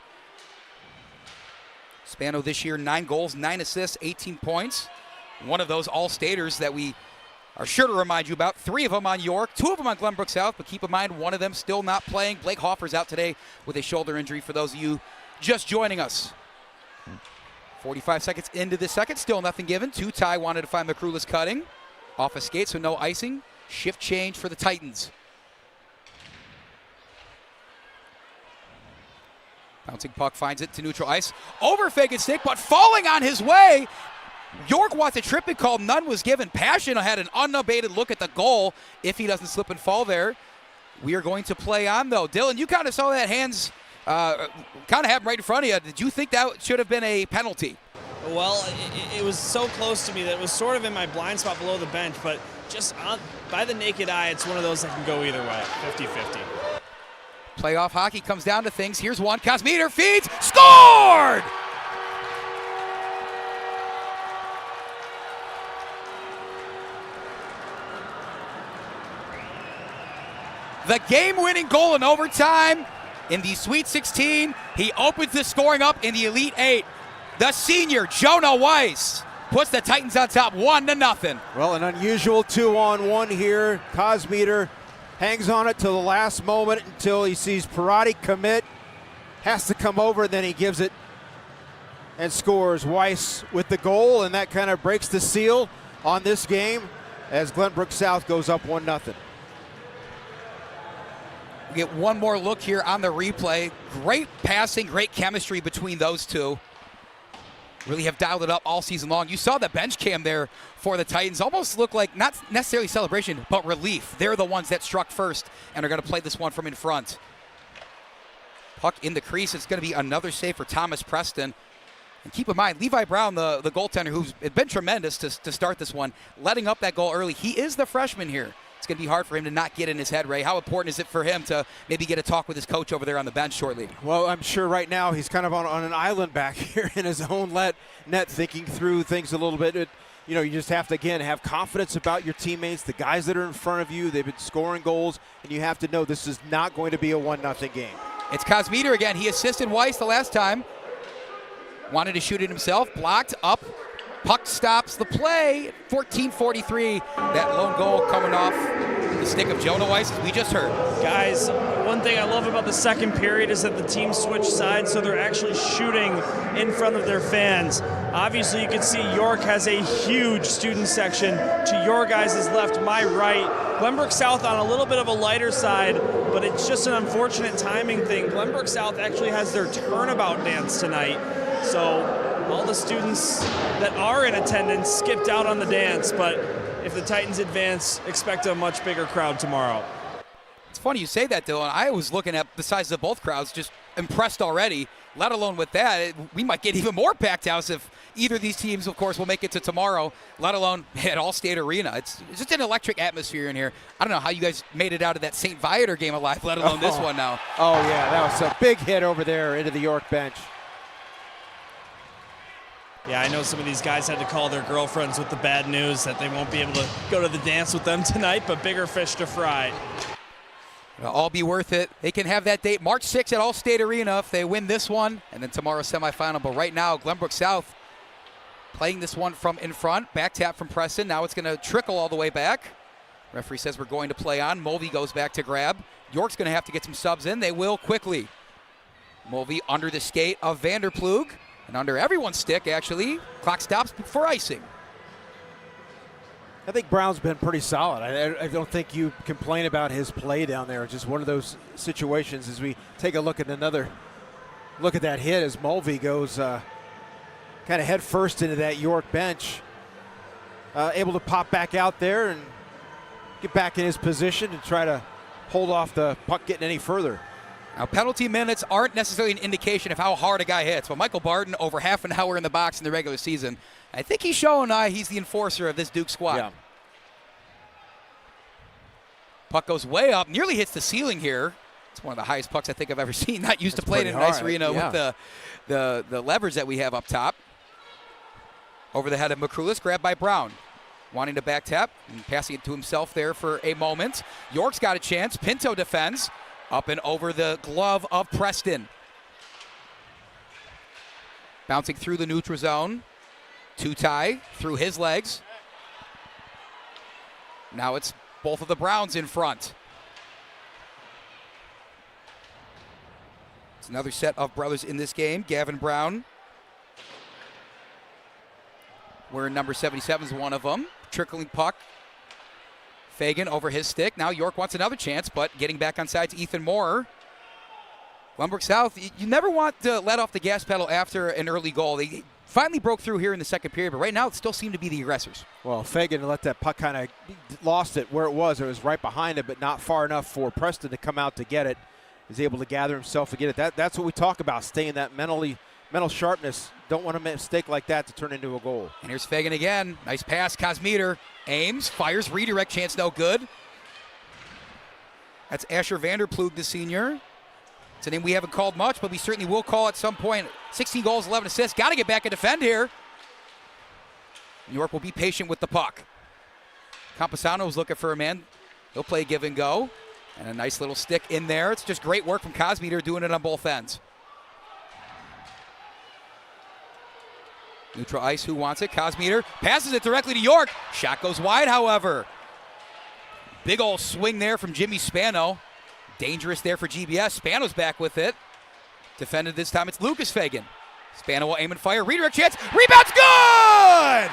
Spano this year, 9 goals, 9 assists, 18 points. One of those all-staters that we are sure to remind you about. 3 of them on York, 2 of them on Glenbrook South, but keep in mind one of them still not playing. Blake Hoffer's out today with a shoulder injury for those of you just joining us. 45 seconds into the second, still nothing given. Tutai wanted to find McCrulis cutting. Off a skate, so no icing. Shift change for the Titans. Bouncing puck finds it to neutral ice. Over fake and stick, but falling on his way. York wants a tripping call. None was given. Passion had an unabated look at the goal. If he doesn't slip and fall there, we are going to play on, though. Dylan, you kind of saw that hands kind of happen right in front of you. Did you think that should have been a penalty? Well, it was so close to me that it was sort of in my blind spot below the bench, but just by the naked eye, it's one of those that can go either way, 50-50. Playoff hockey comes down to things. Here's one. Kosmiter feeds. Scored! The game-winning goal in overtime in the Sweet 16. He opens the scoring up in the Elite 8. The senior, Jonah Weiss, puts the Titans on top 1-0. Well, an unusual 2-on-1 here. Kosmiter hangs on it till the last moment until he sees Parati commit. Has to come over, then he gives it and scores. Weiss with the goal, and that kind of breaks the seal on this game as Glenbrook South goes up 1-0. We get one more look here on the replay. Great passing, great chemistry between those two. Really have dialed it up all season long. You saw the bench cam there for the Titans. Almost looked like not necessarily celebration, but relief. They're the ones that struck first and are going to play this one from in front. Puck in the crease. It's going to be another save for Thomas Preston. And keep in mind, Levi Brown, the goaltender, who's been tremendous to start this one, letting up that goal early. He is the freshman here. It's going to be hard for him to not get in his head, Ray. How important is it for him to maybe get a talk with his coach over there on the bench shortly? Well, I'm sure right now he's kind of on an island back here in his own net, thinking through things a little bit. You know, you just have to, again, have confidence about your teammates, the guys that are in front of you. They've been scoring goals, and you have to know this is not going to be a 1-0 game. It's Kosmiter again. He assisted Weiss the last time. Wanted to shoot it himself. Blocked up. Puck stops the play. 14:43. That lone goal coming off the stick of Jonah Weiss, as we just heard. Guys, one thing I love about the second period is that the team switched sides, so they're actually shooting in front of their fans. Obviously, you can see York has a huge student section to your guys' left, my right. Glenbrook South on a little bit of a lighter side, but it's just an unfortunate timing thing. Glenbrook South actually has their turnabout dance tonight, so all the students that are in attendance skipped out on the dance, but if the Titans advance, expect a much bigger crowd tomorrow. It's funny you say that, Dylan. I was looking at the size of both crowds, just impressed already, let alone with that. We might get even more packed house if either of these teams, of course, will make it to tomorrow, let alone at All-State Arena. It's just an electric atmosphere in here. I don't know how you guys made it out of that St. Viator game alive, let alone this one now. Oh, yeah, that was a big hit over there into the York bench. Yeah, I know some of these guys had to call their girlfriends with the bad news that they won't be able to go to the dance with them tonight, but bigger fish to fry. It'll all be worth it. They can have that date March 6th at Allstate Arena if they win this one, and then tomorrow's semifinal. But right now, Glenbrook South playing this one from in front. Back tap from Preston. Now it's going to trickle all the way back. Referee says we're going to play on. Mulvey goes back to grab. York's going to have to get some subs in. They will quickly. Mulvey under the skate of Vanderploeg, and under everyone's stick, actually. Clock stops for icing. I think Brown's been pretty solid. I don't think you complain about his play down there. Just one of those situations as we take a look at that hit as Mulvey goes kind of head first into that York bench. Able to pop back out there and get back in his position and try to hold off the puck getting any further. Now, penalty minutes aren't necessarily an indication of how hard a guy hits, but Michael Barton over half an hour in the box in the regular season. I think he's shown he's the enforcer of this Duke squad. Yeah. Puck goes way up, nearly hits the ceiling here. It's one of the highest pucks I think I've ever seen. Not used to playing in an ice arena with the levers that we have up top. Over the head of Makrulis, grabbed by Brown. Wanting to back tap and passing it to himself there for a moment. York's got a chance. Pinto defends. Up and over the glove of Preston. Bouncing through the neutral zone. Tutai through his legs. Now it's both of the Browns in front. It's another set of brothers in this game. Gavin Brown, wearing number 77 is one of them. Trickling puck. Fagan over his stick. Now York wants another chance, but getting back on sides, Ethan Moore. Glenbrook South, you never want to let off the gas pedal after an early goal. They finally broke through here in the second period, but right now it still seemed to be the aggressors. Well, Fagan let that puck kind of lost it where it was. It was right behind it, but not far enough for Preston to come out to get it. He's able to gather himself to get it. That's what we talk about, staying that mental sharpness. Don't want a mistake like that to turn into a goal. And here's Fagan again. Nice pass. Kosmeter aims, fires, redirect chance, no good. That's Asher Vanderploeg, the senior. It's a name we haven't called much, but we certainly will call at some point. 16 goals, 11 assists. Got to get back and defend here. New York will be patient with the puck. Camposano is looking for a man. He'll play give and go. And a nice little stick in there. It's just great work from Kosmeter doing it on both ends. Neutral ice, who wants it? Kosmeter passes it directly to York. Shot goes wide, however. Big old swing there from Jimmy Spano. Dangerous there for GBS. Spano's back with it. Defended this time, it's Lucas Fagan. Spano will aim and fire. Redirect chance. Rebound's good!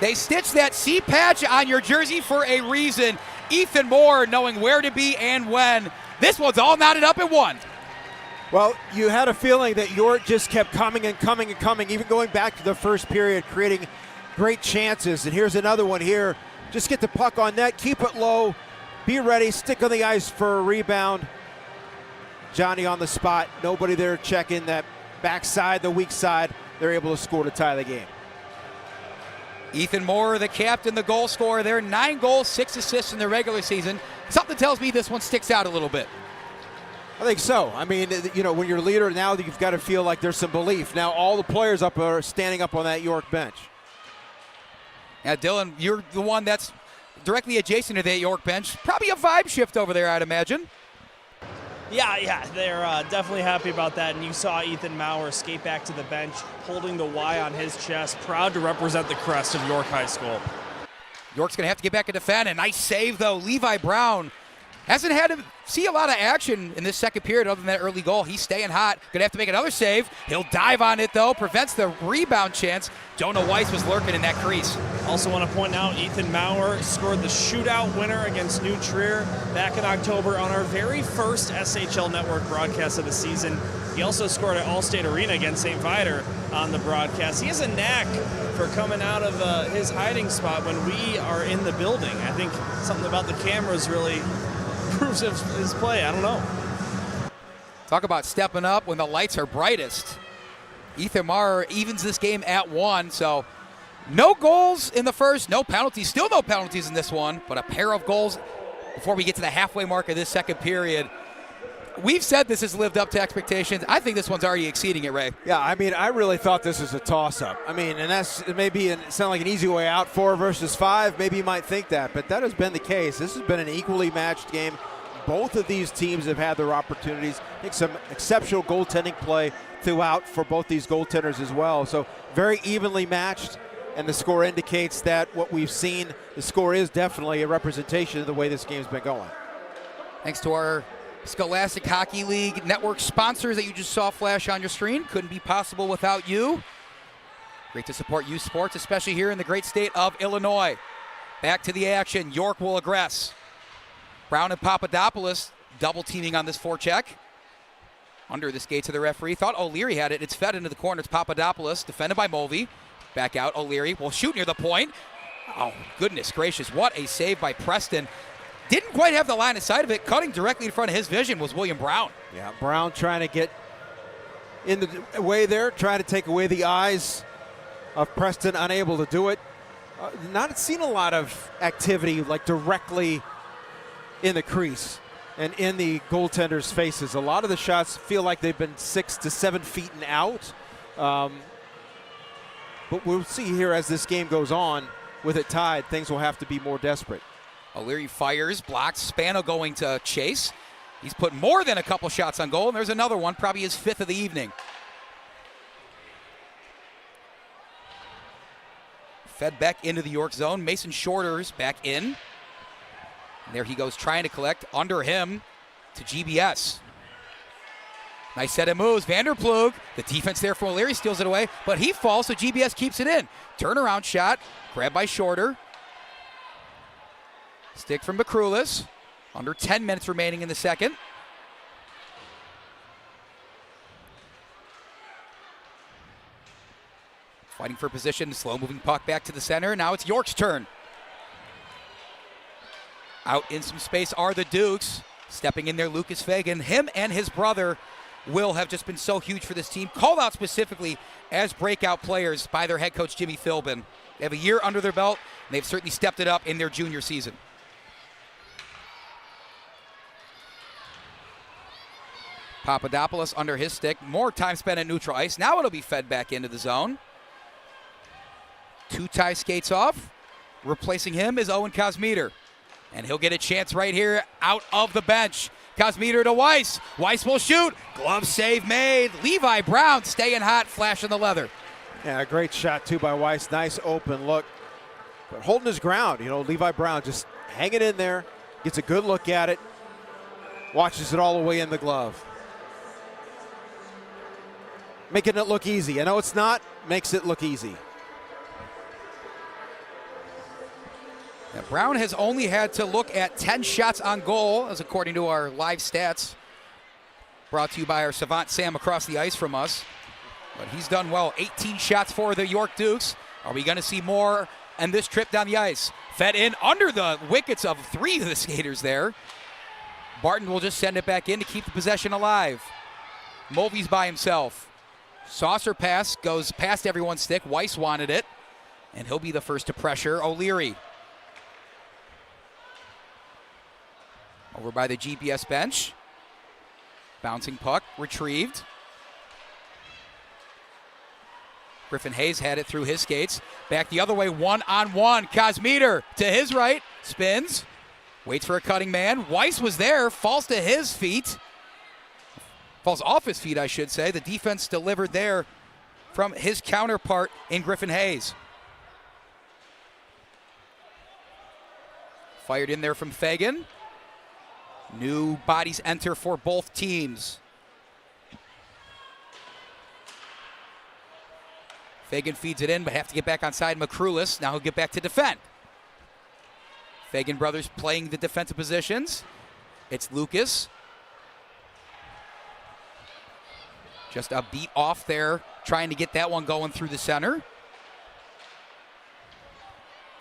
They stitched that C patch on your jersey for a reason. Ethan Moore knowing where to be and when. This one's all knotted up in one. Well, you had a feeling that York just kept coming and coming and coming, even going back to the first period, creating great chances. And here's another one here. Just get the puck on net, keep it low, be ready, stick on the ice for a rebound. Johnny on the spot, nobody there checking that backside, the weak side. They're able to score to tie the game. Ethan Moore, the captain, the goal scorer there. 9 goals, 6 assists in the regular season. Something tells me this one sticks out a little bit. I think so. I mean, you know, when you're a leader now, you've got to feel like there's some belief. Now all the players up are standing up on that York bench. Now, Dylan, you're the one that's directly adjacent to that York bench. Probably a vibe shift over there, I'd imagine. Yeah, they're definitely happy about that. And you saw Ethan Maurer skate back to the bench, holding the Y on his chest, proud to represent the crest of York High School. York's going to have to get back and defend. A nice save, though. Levi Brown hasn't had to see a lot of action in this second period other than that early goal. He's staying hot. Going to have to make another save. He'll dive on it, though. Prevents the rebound chance. Jonah Weiss was lurking in that crease. Also want to point out Ethan Maurer scored the shootout winner against New Trier back in October on our very first SHL Network broadcast of the season. He also scored at Allstate Arena against St. Viator on the broadcast. He has a knack for coming out of his hiding spot when we are in the building. I think something about the cameras really proves his play. I don't know. Talk about stepping up when the lights are brightest. Ethan Maurer evens this game at 1, so no goals in the first, no penalties, still no penalties in this one, but a pair of goals before we get to the halfway mark of this second period. we've said this has lived up to expectations. I think this one's already exceeding it, Ray. Yeah, I mean, I really thought this was a toss-up. I mean, and that's maybe sound like an easy way out, 4 versus 5. Maybe you might think that, but that has been the case. This has been an equally matched game. Both of these teams have had their opportunities. I think some exceptional goaltending play throughout for both these goaltenders as well. So very evenly matched, and the score indicates that what we've seen, the score is definitely a representation of the way this game's been going. Thanks to our Scholastic Hockey League network sponsors that you just saw flash on your screen. Couldn't be possible without you. Great to support youth sports, especially here in the great state of Illinois. Back to the action. York will aggress. Brown and Papadopoulos double teaming on this forecheck. Under the skates of the referee. Thought O'Leary had it. It's fed into the corner. It's Papadopoulos, defended by Mulvey. Back out. O'Leary will shoot near the point. Oh, goodness gracious. What a save by Preston. Didn't quite have the line of sight of it. Cutting directly in front of his vision was William Brown. Yeah, Brown trying to get in the way there, trying to take away the eyes of Preston, unable to do it. Not seen a lot of activity like directly in the crease and in the goaltenders' faces. A lot of the shots feel like they've been 6 to 7 feet and out. But we'll see here as this game goes on, with it tied, things will have to be more desperate. O'Leary fires, blocks, Spano going to chase. He's put more than a couple shots on goal, and there's another one, probably his 5th of the evening. Fed back into the York zone. Mason Shorter's back in. And there he goes trying to collect. Under him to GBS. Nice set of moves. Vanderplug, the defense there from O'Leary, steals it away, but he falls, so GBS keeps it in. Turnaround shot, grabbed by Shorter. Stick from Bakrulis. Under 10 minutes remaining in the second. Fighting for position, slow-moving puck back to the center. Now it's York's turn. Out in some space are the Dukes. Stepping in there, Lucas Fagan. Him and his brother Will have just been so huge for this team. Called out specifically as breakout players by their head coach, Jimmy Philbin. They have a year under their belt, and they've certainly stepped it up in their junior season. Papadopoulos under his stick. More time spent at neutral ice. Now it'll be fed back into the zone. Two-tie skates off. Replacing him is Owen Kosmeter. And he'll get a chance right here out of the bench. Kosmeter to Weiss. Weiss will shoot. Glove save made. Levi Brown staying hot, flashing the leather. Yeah, a great shot too by Weiss. Nice open look. But holding his ground, Levi Brown just hanging in there. Gets a good look at it. Watches it all the way in the glove. Making it look easy. I know it's not. Makes it look easy. Now, Brown has only had to look at 10 shots on goal, as according to our live stats, brought to you by our savant Sam across the ice from us. But he's done well. 18 shots for the York Dukes. Are we going to see more on this trip down the ice? Fed in under the wickets of 3 of the skaters there. Barton will just send it back in to keep the possession alive. Mulvey's by himself. Saucer pass goes past everyone's stick. Weiss wanted it, and he'll be the first to pressure O'Leary. Over by the GBS bench. Bouncing puck, retrieved. Griffin Hayes had it through his skates. Back the other way, one-on-one. Kosmeter to his right, spins. Waits for a cutting man. Weiss was there, falls to his feet. Falls off his feet, I should say. The defense delivered there from his counterpart in Griffin Hayes. Fired in there from Fagan. New bodies enter for both teams. Fagan feeds it in, but have to get back on side. Makrulis, now he'll get back to defend. Fagan brothers playing the defensive positions. It's Lucas. Just a beat off there, trying to get that one going through the center.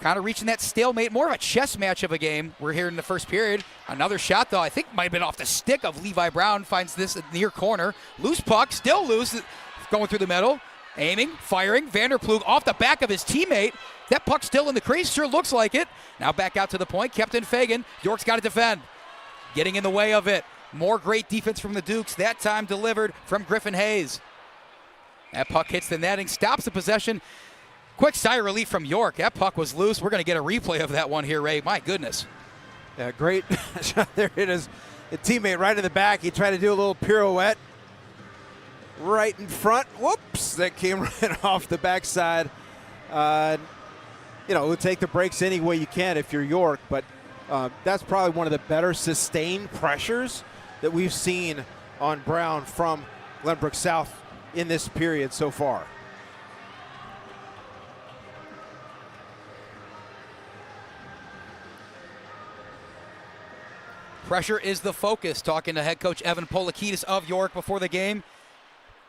Kind of reaching that stalemate, more of a chess match of a game. We're here in the first period. Another shot, though, I think might have been off the stick of Levi Brown. Finds this near corner. Loose puck, still loose, going through the middle. Aiming, firing. Vanderplug off the back of his teammate. That puck still in the crease, sure looks like it. Now back out to the point, Captain Fagan. York's got to defend. Getting in the way of it. More great defense from the Dukes, that time delivered from Griffin Hayes. That puck hits the netting, stops the possession. Quick sigh of relief from York. That puck was loose. We're going to get a replay of that one here, Ray. My goodness. Yeah, great shot there. It is a teammate right in the back. He tried to do a little pirouette right in front. Whoops, that came right off the backside. We'll take the breaks any way you can if you're York, but that's probably one of the better sustained pressures that we've seen on Brown from Glenbrook South in this period so far. Pressure is the focus. Talking to head coach Evan Polakidis of York before the game.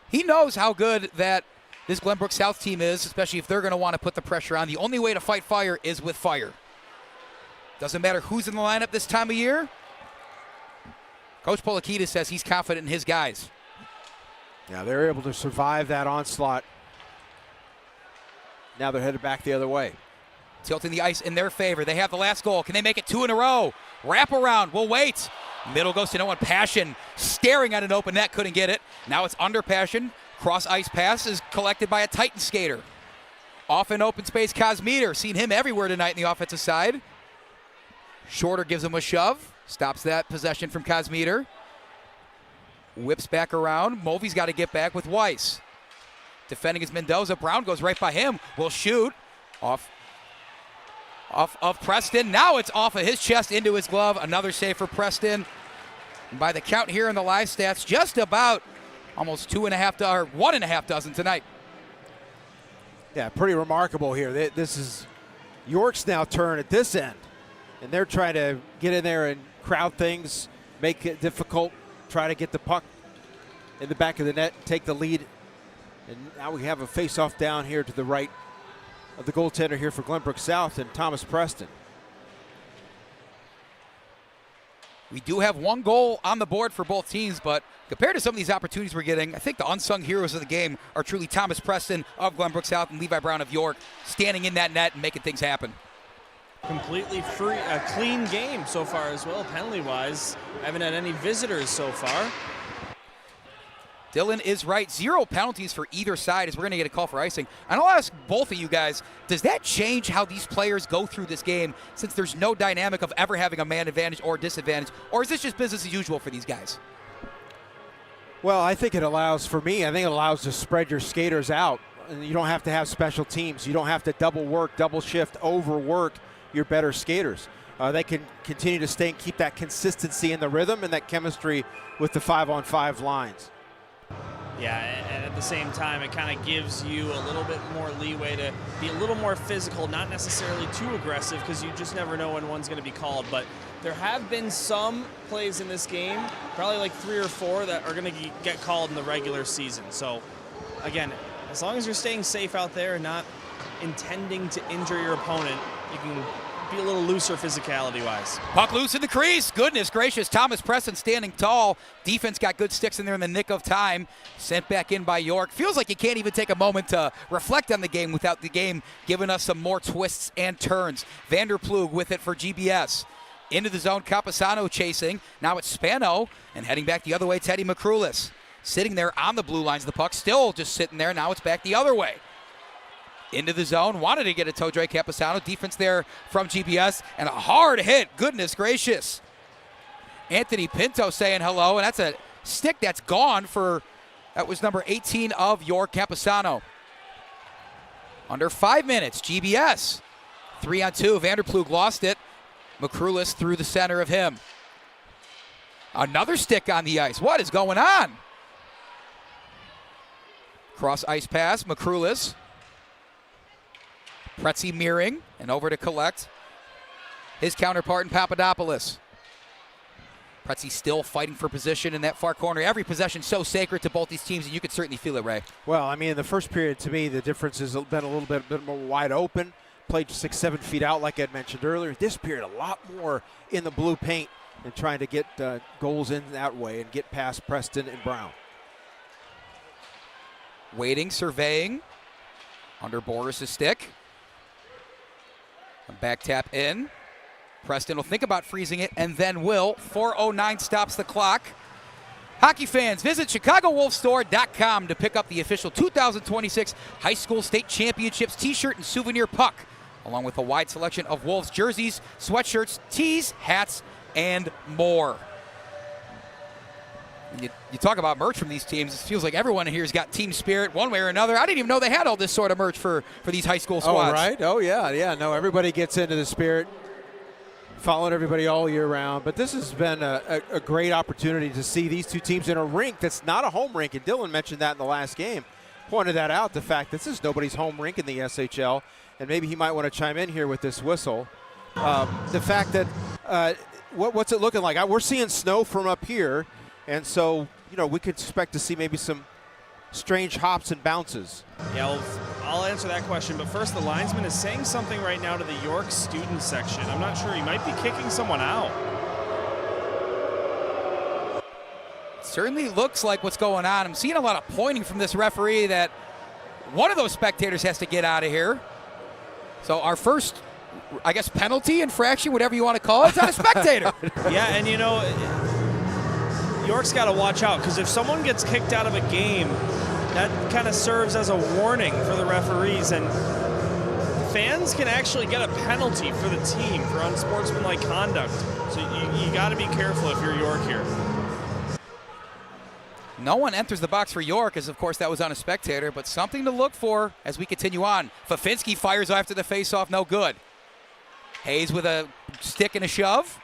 He knows how good that this Glenbrook South team is, especially if they're going to want to put the pressure on. The only way to fight fire is with fire. Doesn't matter who's in the lineup this time of year. Coach Polakidis says he's confident in his guys. Yeah, they're able to survive that onslaught. Now they're headed back the other way. Tilting the ice in their favor. They have the last goal. Can they make it 2 in a row? Wrap around. We'll wait. Middle goes to no one. Passion staring at an open net. Couldn't get it. Now it's under Passion. Cross ice pass is collected by a Titan skater. Off in open space, Cosmeter. Seen him everywhere tonight in the offensive side. Shorter gives him a shove. Stops that possession from Cosmeter. Whips back around. Mulvey's got to get back with Weiss. Defending is Mendoza. Brown goes right by him. Will shoot. Off of Preston. Now it's off of his chest into his glove. Another save for Preston. And by the count here in the live stats, just about almost 1.5 dozen tonight. Yeah, pretty remarkable here. This is York's now turn at this end. And they're trying to get in there and crowd things, make it difficult, try to get the puck in the back of the net, take the lead. And now we have a face-off down here to the right of the goaltender here for Glenbrook South and Thomas Preston. We do have one goal on the board for both teams, but compared to some of these opportunities we're getting, I think the unsung heroes of the game are truly Thomas Preston of Glenbrook South and Levi Brown of York, standing in that net and making things happen. Completely free, a clean game so far as well, penalty-wise. I haven't had any visitors so far. Dylan is right. 0 penalties for either side as we're going to get a call for icing. And I'll ask both of you guys, does that change how these players go through this game since there's no dynamic of ever having a man advantage or disadvantage? Or is this just business as usual for these guys? Well, I think it allows to spread your skaters out. And you don't have to have special teams. You don't have to double work, double shift, overwork your better skaters. They can continue to stay and keep that consistency in the rhythm and that chemistry with the 5-on-5 lines. Yeah, and at the same time, it kind of gives you a little bit more leeway to be a little more physical, not necessarily too aggressive, because you just never know when one's going to be called. But there have been some plays in this game, probably like 3 or 4, that are going to get called in the regular season. So, again, as long as you're staying safe out there and not intending to injure your opponent, you can be a little looser physicality-wise. Puck loose in the crease. Goodness gracious. Thomas Preston standing tall. Defense got good sticks in there in the nick of time. Sent back in by York. Feels like you can't even take a moment to reflect on the game without the game giving us some more twists and turns. Vanderplug with it for GBS. Into the zone, Capisano chasing. Now it's Spano. And heading back the other way, Teddy McCrulis. Sitting there on the blue lines of the puck. Still just sitting there. Now it's back the other way. Into the zone, wanted to get a toe drag. Capisano. Defense there from GBS, and a hard hit. Goodness gracious. Anthony Pinto saying hello, and that's a stick that's gone for, that was number 18 of York, Capisano. Under 5 minutes, GBS. 3-on-2, Vanderplug lost it. McCrulis through the center of him. Another stick on the ice. What is going on? Cross ice pass, McCrulis. Pretzi mirroring and over to collect his counterpart in Papadopoulos. Pretzi still fighting for position in that far corner. Every possession so sacred to both these teams, and you could certainly feel it, Ray. Well, I mean, in the first period, to me, the difference has been a little bit more wide open. Played 6-7 feet out, like I had mentioned earlier. This period, a lot more in the blue paint and trying to get goals in that way and get past Preston and Brown. Waiting, surveying. Under Boris' stick. A back tap in. Preston will think about freezing it and then will. 4:09 stops the clock. Hockey fans, visit ChicagoWolfStore.com to pick up the official 2026 High School State Championships t-shirt and souvenir puck, along with a wide selection of Wolves jerseys, sweatshirts, tees, hats, and more. You talk about merch from these teams, it feels like everyone here has got team spirit one way or another. I didn't even know they had all this sort of merch for these high school squads. Oh, right? Oh, yeah. No, everybody gets into the spirit, following everybody all year round. But this has been a great opportunity to see these two teams in a rink that's not a home rink. And Dylan mentioned that in the last game, pointed that out, the fact this is nobody's home rink in the SHL. And maybe he might want to chime in here with this whistle. The fact that what's it looking like? We're seeing snow from up here. And so, we could expect to see maybe some strange hops and bounces. Yeah, well, I'll answer that question. But first, the linesman is saying something right now to the York student section. I'm not sure. He might be kicking someone out. Certainly looks like what's going on. I'm seeing a lot of pointing from this referee that one of those spectators has to get out of here. So our first, I guess, penalty, infraction, whatever you want to call it, it's on a spectator. Yeah, and York's got to watch out, because if someone gets kicked out of a game, that kind of serves as a warning for the referees, and fans can actually get a penalty for the team for unsportsmanlike conduct. So you got to be careful if you're York here. No one enters the box for York, as of course that was on a spectator, but something to look for as we continue on. Fafinski fires after the faceoff, no good. Hayes with a stick and a shove.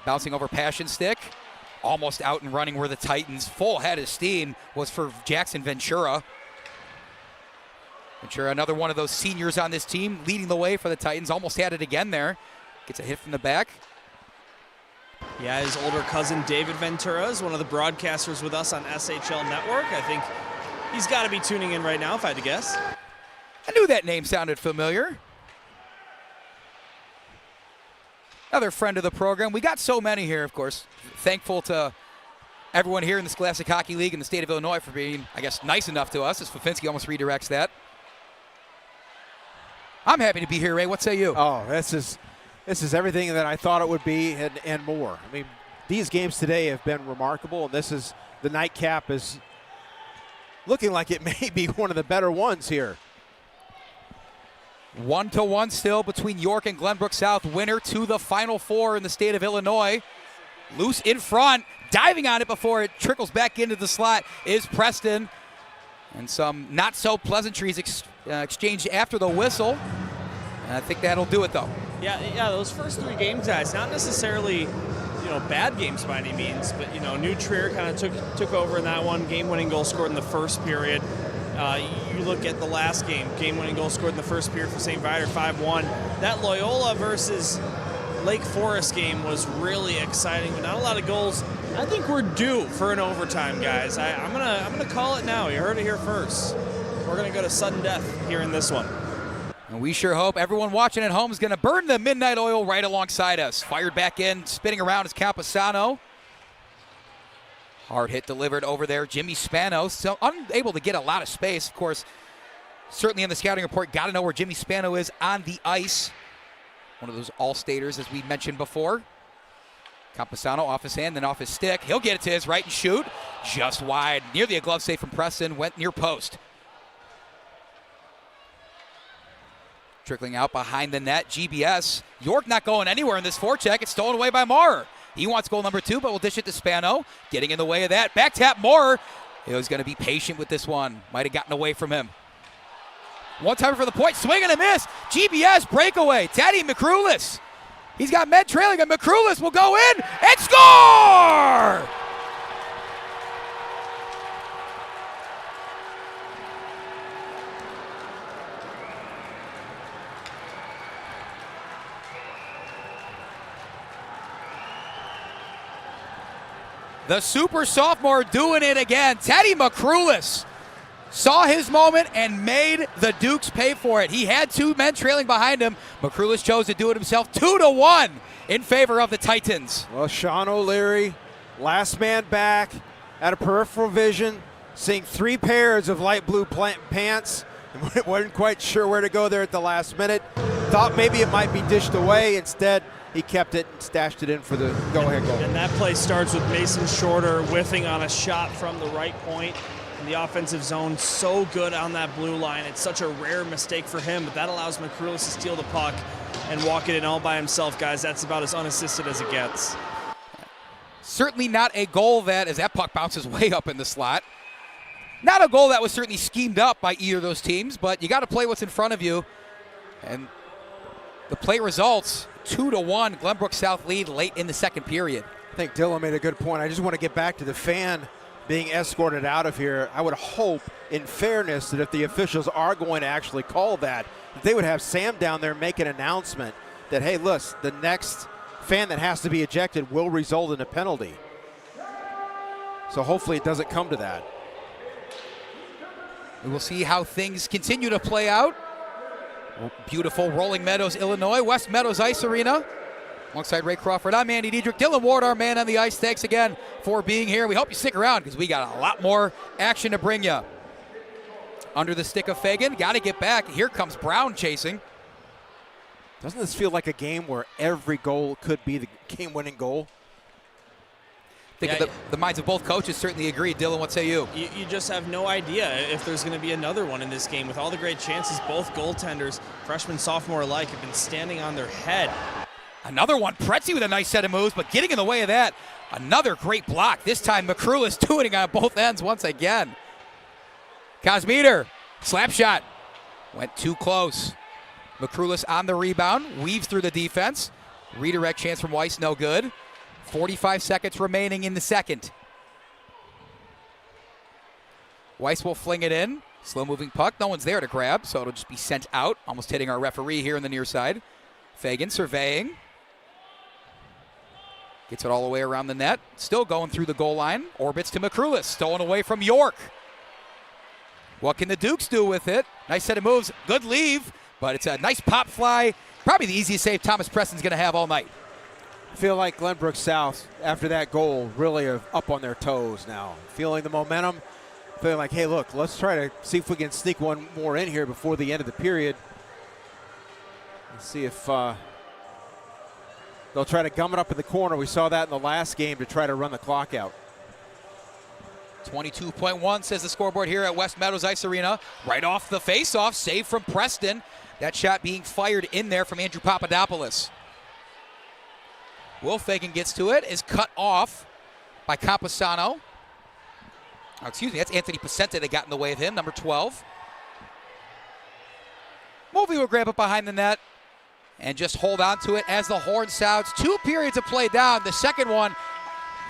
Bouncing over Passion Stick. Almost out and running were the Titans. Full head of steam was for Jackson Ventura. Ventura, another one of those seniors on this team, leading the way for the Titans. Almost had it again there. Gets a hit from the back. Yeah, his older cousin David Ventura is one of the broadcasters with us on SHL Network. I think he's got to be tuning in right now, if I had to guess. I knew that name sounded familiar. Another friend of the program. We got so many here, of course. Thankful to everyone here in the Scholastic Hockey League in the state of Illinois for being, I guess, nice enough to us, as Fafinski almost redirects that. I'm happy to be here, Ray. What say you? Oh, this is everything that I thought it would be and more. I mean, these games today have been remarkable, and this is the nightcap is looking like it may be one of the better ones here. 1-1 still between York and Glenbrook South. Winner to the Final Four in the state of Illinois. Loose in front, diving on it before it trickles back into the slot is Preston. And some not so pleasantries exchanged after the whistle. And I think that'll do it though. Yeah, those first three games, guys, not necessarily bad games by any means, but New Trier kind of took over in that one. Game-winning goal scored in the first period. You look at the last game-winning goal scored in the first period for St. Viator, 5-1. That Loyola versus Lake Forest game was really exciting, but not a lot of goals. I think we're due for an overtime, guys. I'm gonna call it now. You heard it here first. We're gonna go to sudden death here in this one. And we sure hope everyone watching at home is gonna burn the midnight oil right alongside us. Fired back in, spinning around is Camposano. Hard hit delivered over there. Jimmy Spano, so unable to get a lot of space. Of course, certainly in the scouting report, got to know where Jimmy Spano is on the ice. One of those all-staters, as we mentioned before. Camposano off his hand, then off his stick. He'll get it to his right and shoot. Just wide. Nearly a glove save from Preston. Went near post. Trickling out behind the net, GBS. York not going anywhere in this forecheck. It's stolen away by Maurer. He wants goal number 2, but we'll dish it to Spano. Getting in the way of that. Back tap Maurer. He was going to be patient with this one. Might have gotten away from him. One timer for the point. Swing and a miss. GBS breakaway. Teddy McCrulis. He's got men trailing, and McCrulis will go in and score! The super sophomore doing it again. Teddy McCrulis saw his moment and made the Dukes pay for it. He had 2 men trailing behind him. McCrulis chose to do it himself, 2-1 in favor of the Titans. Well, Sean O'Leary, last man back, at a peripheral vision, seeing 3 pairs of light blue pants. Wasn't quite sure where to go there at the last minute. thought maybe it might be dished away. Instead, he kept it and stashed it in for the go-ahead goal. And that play starts with Mason Shorter whiffing on a shot from the right point. And the offensive zone so good on that blue line. It's such a rare mistake for him, but that allows Macrulis to steal the puck and walk it in all by himself, guys. That's about as unassisted as it gets. Certainly not a goal that, as that puck bounces way up in the slot, not a goal that was certainly schemed up by either of those teams, but you got to play what's in front of you. And the play results 2-1, Glenbrook South lead late in the second period. I think Dylan made a good point. I just want to get back to the fan being escorted out of here. I would hope, in fairness, that if the officials are going to actually call that they would have Sam down there make an announcement that, hey, look, the next fan that has to be ejected will result in a penalty. So hopefully it doesn't come to that. We will see how things continue to play out. Beautiful Rolling Meadows, Illinois, West Meadows Ice Arena. Alongside Ray Crawford, I'm Andy Diedrich. Dylan Ward, our man on the ice. Thanks again for being here. We hope you stick around because we got a lot more action to bring you. Under the stick of Fagan, got to get back. Here comes Brown chasing. Doesn't this feel like a game where every goal could be the game-winning goal? I think the minds of both coaches certainly agree. Dylan, what say you? You just have no idea if there's going to be another one in this game. With all the great chances, both goaltenders, freshman, sophomore alike, have been standing on their head. Another one, Pretzi with a nice set of moves, but getting in the way of that. Another great block. This time, Macrulis doing it on both ends once again. Kosmeter, slap shot. Went too close. Macrulis on the rebound, weaves through the defense. Redirect chance from Weiss, no good. 45 seconds remaining in the second. Weiss will fling it in. Slow-moving puck. No one's there to grab, so it'll just be sent out. Almost hitting our referee here in the near side. Fagan surveying. Gets it all the way around the net. Still going through the goal line. Orbits to Macrulis. Stolen away from York. What can the Dukes do with it? Nice set of moves. Good leave, but it's a nice pop fly. Probably the easiest save Thomas Preston's going to have all night. I feel like Glenbrook South, after that goal, really are up on their toes now. Feeling the momentum. Feeling like, hey, look, let's try to see if we can sneak one more in here before the end of the period. Let's see if they'll try to gum it up in the corner. We saw that in the last game to try to run the clock out. 22.1 says the scoreboard here at West Meadows Ice Arena. Right off the face-off, save from Preston. That shot being fired in there from Andrew Papadopoulos. Will Fagan gets to it, is cut off by Camposano. Oh, excuse me, that's Anthony Pacente that got in the way of him, number 12. Mulvey will grab it behind the net and just hold on to it as the horn sounds. 2 periods of play down. The second one,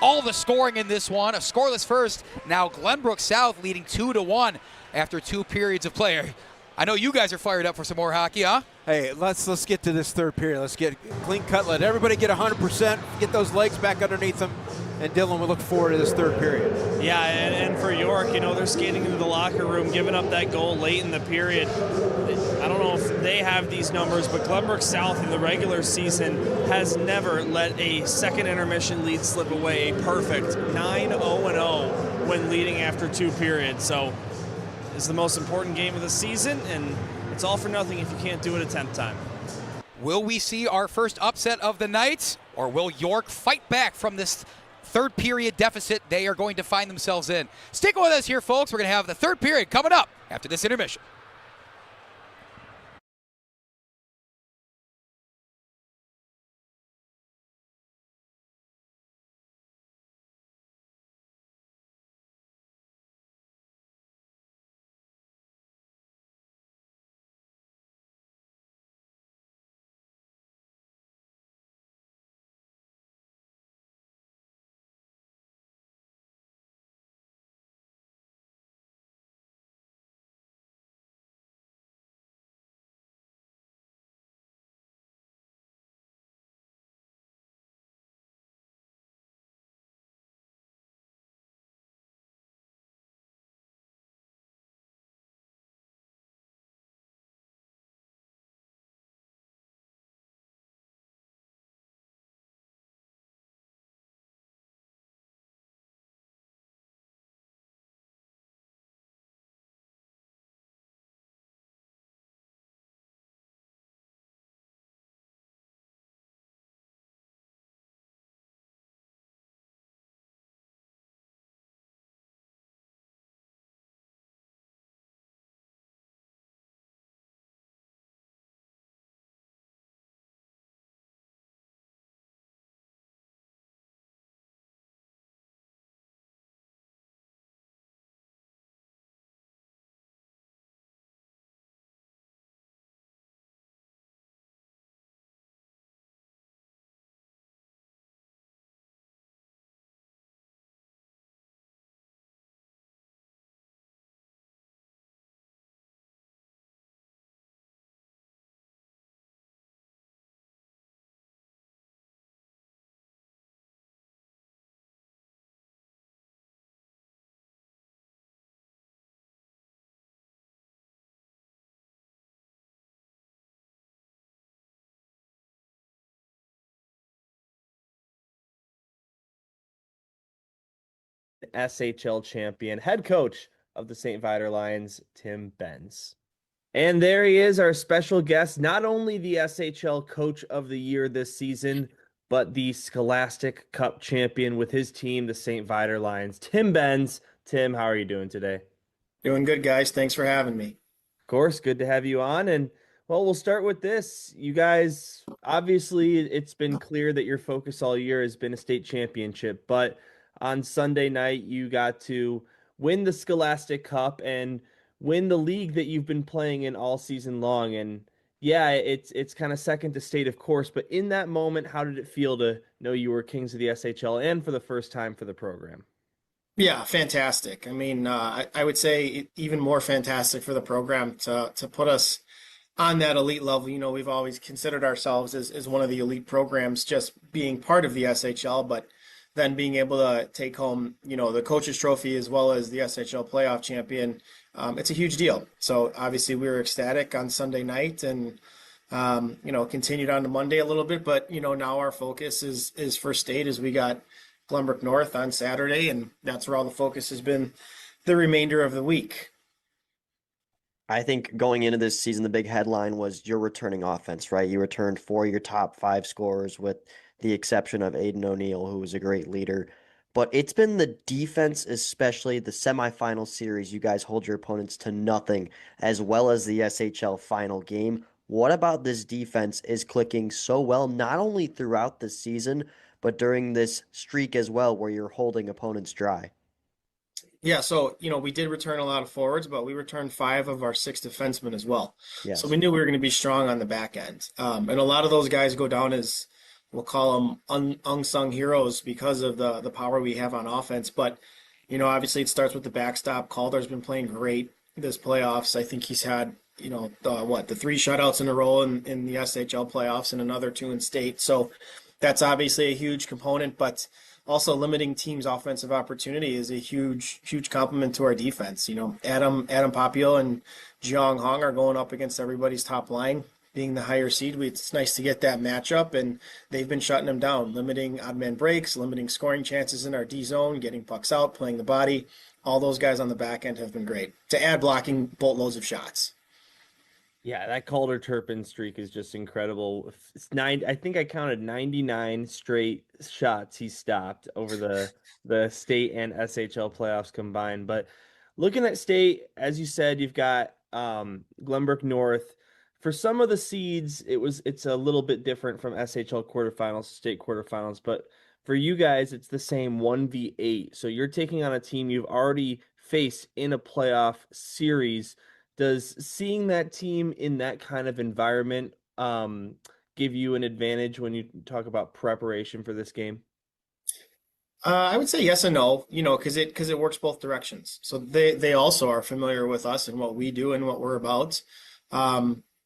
all the scoring in this one. A scoreless first. Now Glenbrook South leading 2-1 after 2 periods of play. I know you guys are fired up for some more hockey, huh? Hey, let's get to this third period. Let's get clean cut. Let everybody get 100%, get those legs back underneath them. And Dylan, we look forward to this third period. Yeah, and for York, you know, they're skating into the locker room, giving up that goal late in the period. I don't know if they have these numbers, but Glenbrook South in the regular season has never let a second intermission lead slip away. A perfect 9-0-0 when leading after 2 periods. So it's the most important game of the season, and it's all for nothing if you can't do it a 10th time. Will we see our first upset of the night, or will York fight back from this third period deficit they are going to find themselves in? Stick with us here, folks. We're going to have the third period coming up after this intermission. SHL champion, head coach of the St. Viator Lions, Tim Benz. And there he is, our special guest, not only the SHL Coach of the Year this season, but the Scholastic Cup champion with his team, the St. Viator Lions, Tim Benz. Tim, how are you doing today? Doing good, guys. Thanks for having me. Of course, good to have you on. And well, we'll start with this. You guys, obviously, it's been clear that your focus all year has been a state championship, but on Sunday night, you got to win the Scholastic Cup and win the league that you've been playing in all season long. And yeah, it's kind of second to state, of course, but in that moment, how did it feel to know you were kings of the SHL and for the first time for the program? Yeah, fantastic. I mean, I would say even more fantastic for the program to put us on that elite level. You know, we've always considered ourselves as one of the elite programs, just being part of the SHL, but then being able to take home, you know, the coach's trophy as well as the SHL playoff champion. It's a huge deal. So obviously we were ecstatic on Sunday night and, you know, continued on to Monday a little bit, but, you know, now our focus is for state as we got Glenbrook North on Saturday, and that's where all the focus has been the remainder of the week. I think going into this season, the big headline was your returning offense, right? You returned 4 of your top 5 scorers with the exception of Aiden O'Neill, who was a great leader. But it's been the defense, especially the semifinal series. You guys hold your opponents to nothing, as well as the SHL final game. What about this defense is clicking so well, not only throughout the season, but during this streak as well, where you're holding opponents dry? Yeah, so, you know, we did return a lot of forwards, but we returned 5 of our 6 defensemen as well. Yes. So we knew we were going to be strong on the back end. And a lot of those guys go down as, we'll call them unsung heroes because of the power we have on offense. But, you know, obviously it starts with the backstop. Calder's been playing great this playoffs. I think he's had, you know, the 3 shutouts in a row in the SHL playoffs and another 2 in state. So that's obviously a huge component, but also limiting teams' offensive opportunity is a huge compliment to our defense. You know, Adam Papio and Jiang Hong are going up against everybody's top line. Being the higher seed, it's nice to get that matchup, and they've been shutting them down, limiting odd man breaks, limiting scoring chances in our D zone, getting pucks out, playing the body. All those guys on the back end have been great. To add blocking boatloads of shots. Yeah, that Calder Turpin streak is just incredible. I think I counted 99 straight shots he stopped over the state and SHL playoffs combined. But looking at state, as you said, you've got Glenbrook North. For some of the seeds, it's a little bit different from SHL quarterfinals to state quarterfinals, but for you guys, it's the same 1v8. So you're taking on a team you've already faced in a playoff series. Does seeing that team in that kind of environment give you an advantage when you talk about preparation for this game? I would say yes and no, you know, because it works both directions. So they also are familiar with us and what we do and what we're about.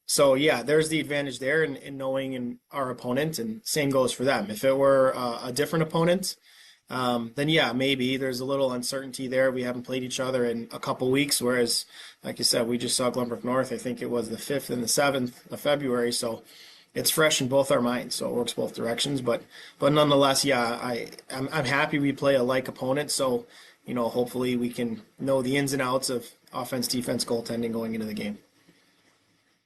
So yeah, there's the advantage there in knowing our opponent, and same goes for them. If it were a different opponent, then yeah, maybe there's a little uncertainty there. We haven't played each other in a couple weeks, whereas, like you said, we just saw Glenbrook North. I think it was the 5th and the 7th of February, so it's fresh in both our minds. So it works both directions, but nonetheless, yeah, I'm happy we play a like opponent. So, you know, hopefully we can know the ins and outs of offense, defense, goaltending going into the game.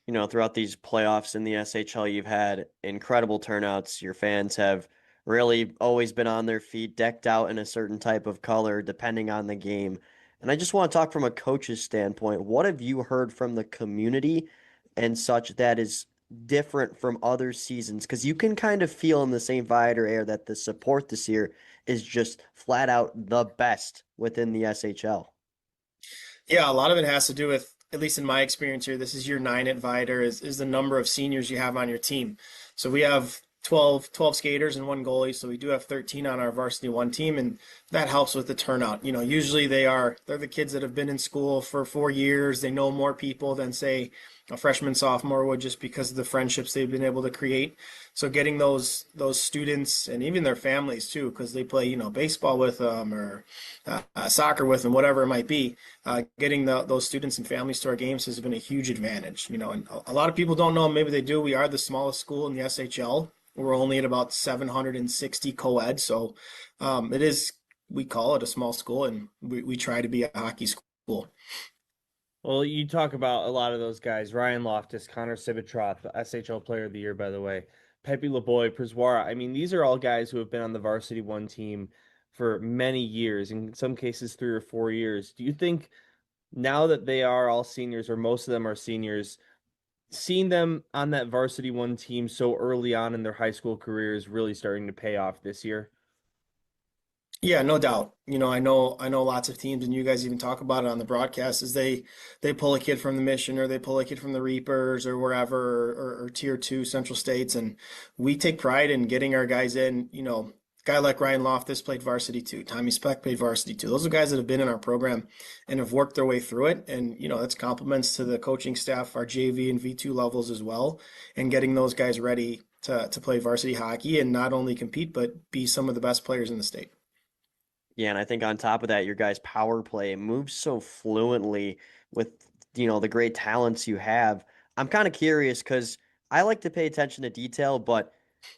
You know, throughout these playoffs in the SHL, you've had incredible turnouts. Your fans have really always been on their feet, decked out in a certain type of color, depending on the game. And I just want to talk from a coach's standpoint. What have you heard from the community and such that is different from other seasons? Because you can kind of feel in the St. Viator air that the support this year is just flat out the best within the SHL. Yeah, a lot of it has to do with, at least in my experience here, this is year 9 at Viator, is the number of seniors you have on your team. So we have 12 skaters and 1 goalie, so we do have 13 on our varsity 1 team, and that helps with the turnout. You know, usually they're the kids that have been in school for 4 years. They know more people than, say, a freshman, sophomore would, just because of the friendships they've been able to create. So getting those students and even their families too, because they play, you know, baseball with them or soccer with them, whatever it might be, getting those students and families to our games has been a huge advantage. You know, and a lot of people don't know, maybe they do. We are the smallest school in the SHL. We're only at about 760 co-ed, so it is we call it a small school, and we try to be a hockey school. Well, you talk about a lot of those guys: Ryan Loftus, Connor Sibitroff, the SHL Player of the Year, by the way, Pepe Leboy, Priswara. I mean, these are all guys who have been on the Varsity One team for many years, in some cases 3 or 4 years. Do you think now that they are all seniors, or most of them are seniors, seeing them on that Varsity One team so early on in their high school career is really starting to pay off this year? Yeah, no doubt. I know lots of teams, and you guys even talk about it on the broadcast, is they pull a kid from the Mission, or they pull a kid from the Reapers or wherever, or Tier 2 Central States, and we take pride in getting our guys in. Guy like Ryan Loftus played varsity too. Tommy Speck played varsity too. Those are guys that have been in our program and have worked their way through it. And, that's compliments to the coaching staff, our JV and V2 levels as well, and getting those guys ready to play varsity hockey and not only compete, but be some of the best players in the state. Yeah, and I think on top of that, your guys' power play moves so fluently with, the great talents you have. I'm kind of curious because I like to pay attention to detail, but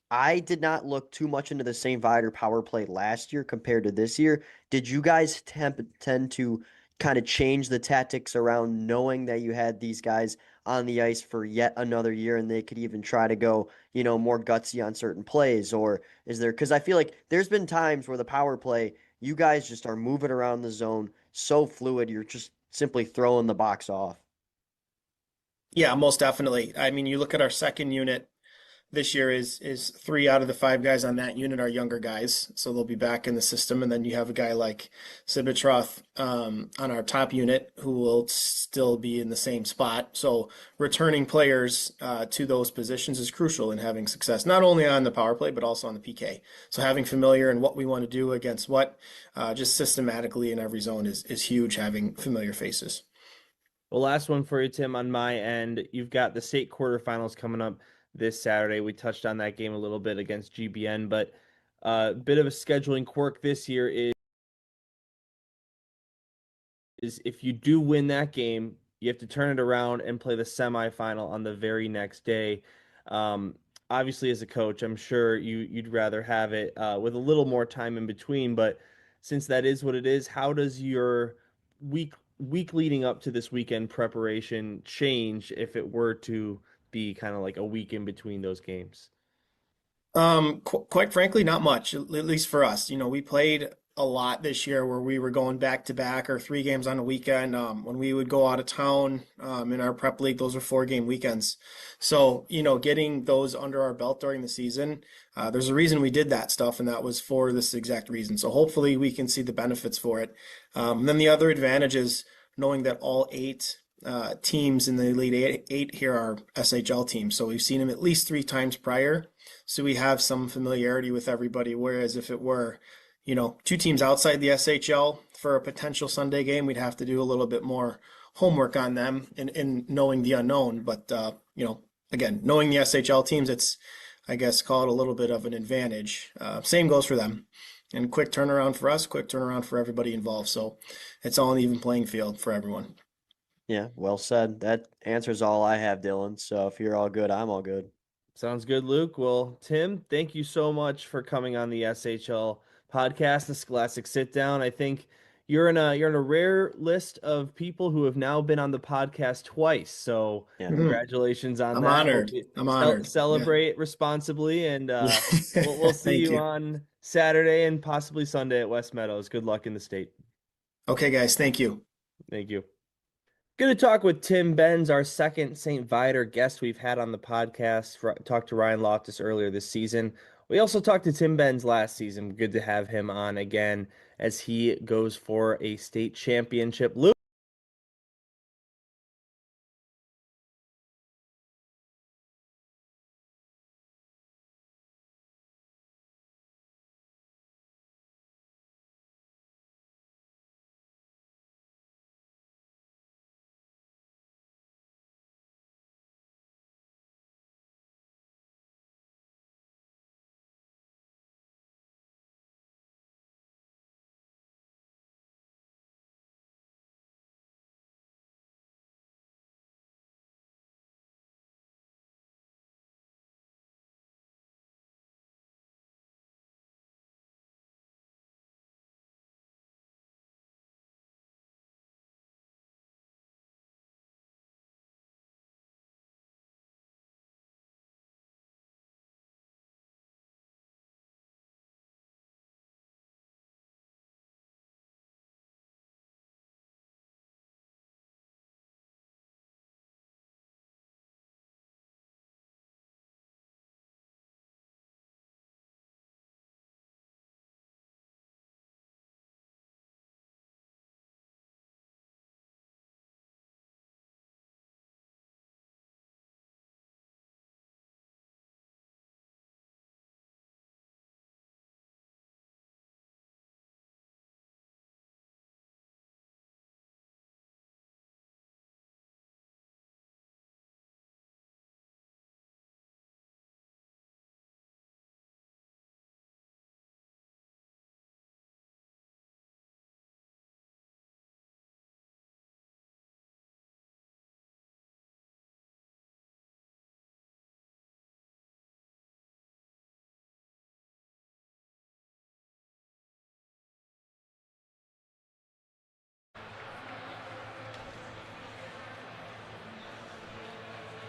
I did not look too much into the St. Viator power play last year compared to this year. Did you guys tend to kind of change the tactics around knowing that you had these guys on the ice for yet another year and they could even try to go, more gutsy on certain plays? Or is there, because I feel like there's been times where the power play, you guys just are moving around the zone so fluid, you're just simply throwing the box off. Yeah, most definitely. I mean, you look at our second unit this year, is 3 out of the 5 guys on that unit are younger guys, so they'll be back in the system. And then you have a guy like Sibitroff on our top unit who will still be in the same spot. So returning players to those positions is crucial in having success, not only on the power play but also on the PK. So having familiar in what we want to do against what, just systematically in every zone is huge. Having familiar faces. Well, last one for you, Tim, on my end. You've got the state quarterfinals coming up this Saturday. We touched on that game a little bit against GBN, but a bit of a scheduling quirk this year is if you do win that game, you have to turn it around and play the semifinal on the very next day. Um, Obviously, as a coach, I'm sure you'd rather have it with a little more time in between. But since that is what it is, how does your week leading up to this weekend preparation change if it were to be kind of like a week in between those games? Quite frankly, not much, at least for us. We played a lot this year where we were going back to back or 3 games on a weekend. When we would go out of town, in our prep league, those were 4-game weekends. So, getting those under our belt during the season, there's a reason we did that stuff, and that was for this exact reason. So hopefully we can see the benefits for it. And then the other advantage is knowing that all 8 teams in the Elite Eight here are SHL teams. So we've seen them at least 3 times prior. So we have some familiarity with everybody. Whereas if it were, 2 teams outside the SHL for a potential Sunday game, we'd have to do a little bit more homework on them in knowing the unknown. But, again, knowing the SHL teams, it's, I guess, call it a little bit of an advantage. Same goes for them. And quick turnaround for us, quick turnaround for everybody involved. So it's all an even playing field for everyone. Yeah, well said. That answers all I have, Dylan. So if you're all good, I'm all good. Sounds good, Luke. Well, Tim, thank you so much for coming on the SHL podcast, the Scholastic Sit Down. I think you're in a rare list of people who have now been on the podcast twice. So Yeah. congratulations on I'm that. honored. Hope you I'm honored. celebrate responsibly, and Yeah. we'll see Thank you you. on Saturday and possibly Sunday at West Meadows. Good luck in the state. Okay, guys. Thank you. Thank you. Going to talk with Tim Benz, our second St. Viator guest we've had on the podcast. Talked to Ryan Loftus earlier this season. We also talked to Tim Benz last season. Good to have him on again as he goes for a state championship. Luke.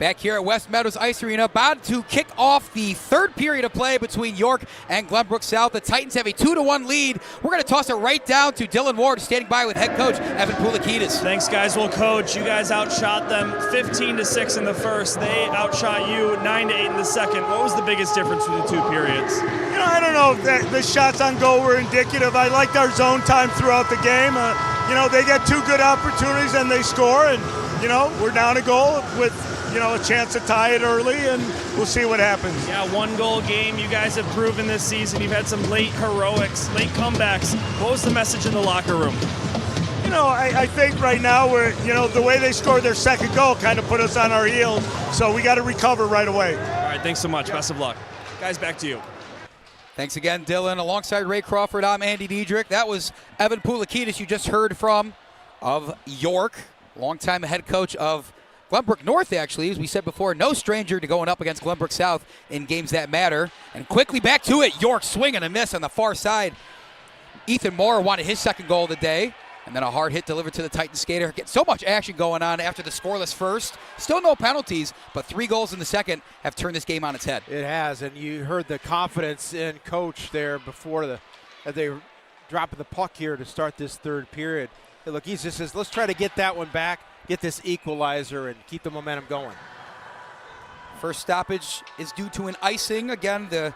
Back here at West Meadows Ice Arena, about to kick off the third period of play between York and Glenbrook South. The Titans have a 2-1 lead. We're going to toss it right down to Dylan Ward, standing by with head coach Evan Poulikides. Thanks, guys. Well, coach, you guys outshot them 15-6 in the first. They outshot you 9-8 in the second. What was the biggest difference between the two periods? You know, I don't know if the shots on goal were indicative. I liked our zone time throughout the game. You know, they get two good opportunities and they score, and you know, we're down a goal with, you know, a chance to tie it early, and we'll see what happens. Yeah, 1-goal game. You guys have proven this season. You've had some late heroics, late comebacks. What was the message in the locker room? You know, I think right now we're, you know, the way they scored their second goal kind of put us on our heels, so we got to recover right away. All right, thanks so much. Best of luck. Guys, back to you. Thanks again, Dylan. Alongside Ray Crawford, I'm Andy Diedrich. That was Evan Poulikides you just heard from of York, longtime head coach of Glenbrook North, actually, as we said before, no stranger to going up against Glenbrook South in games that matter. And quickly back to it, York swing and a miss on the far side. Ethan Moore wanted his second goal of the day, and then a hard hit delivered to the Titan skater. Get so much action going on after the scoreless first. Still no penalties, but 3 goals in the second have turned this game on its head. It has, and you heard the confidence in coach there before as they dropping the puck here to start this third period. Hey, look, he just says, let's try to get that one back, get this equalizer, and keep the momentum going. First stoppage is due to an icing. Again, the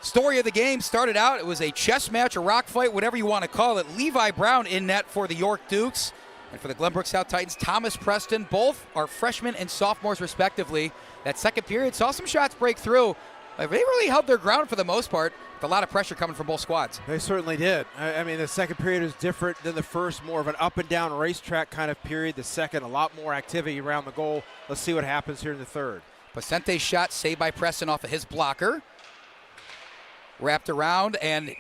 story of the game started out, it was a chess match, a rock fight, whatever you want to call it. Levi Brown in net for the York Dukes. And for the Glenbrook South Titans, Thomas Preston. Both are freshmen and sophomores respectively. That second period saw some shots break through. They really held their ground for the most part, with a lot of pressure coming from both squads. They certainly did. I mean, the second period is different than the first, more of an up-and-down racetrack kind of period. The second, a lot more activity around the goal. Let's see what happens here in the third. Pacente's shot saved by Preston off of his blocker. Wrapped around and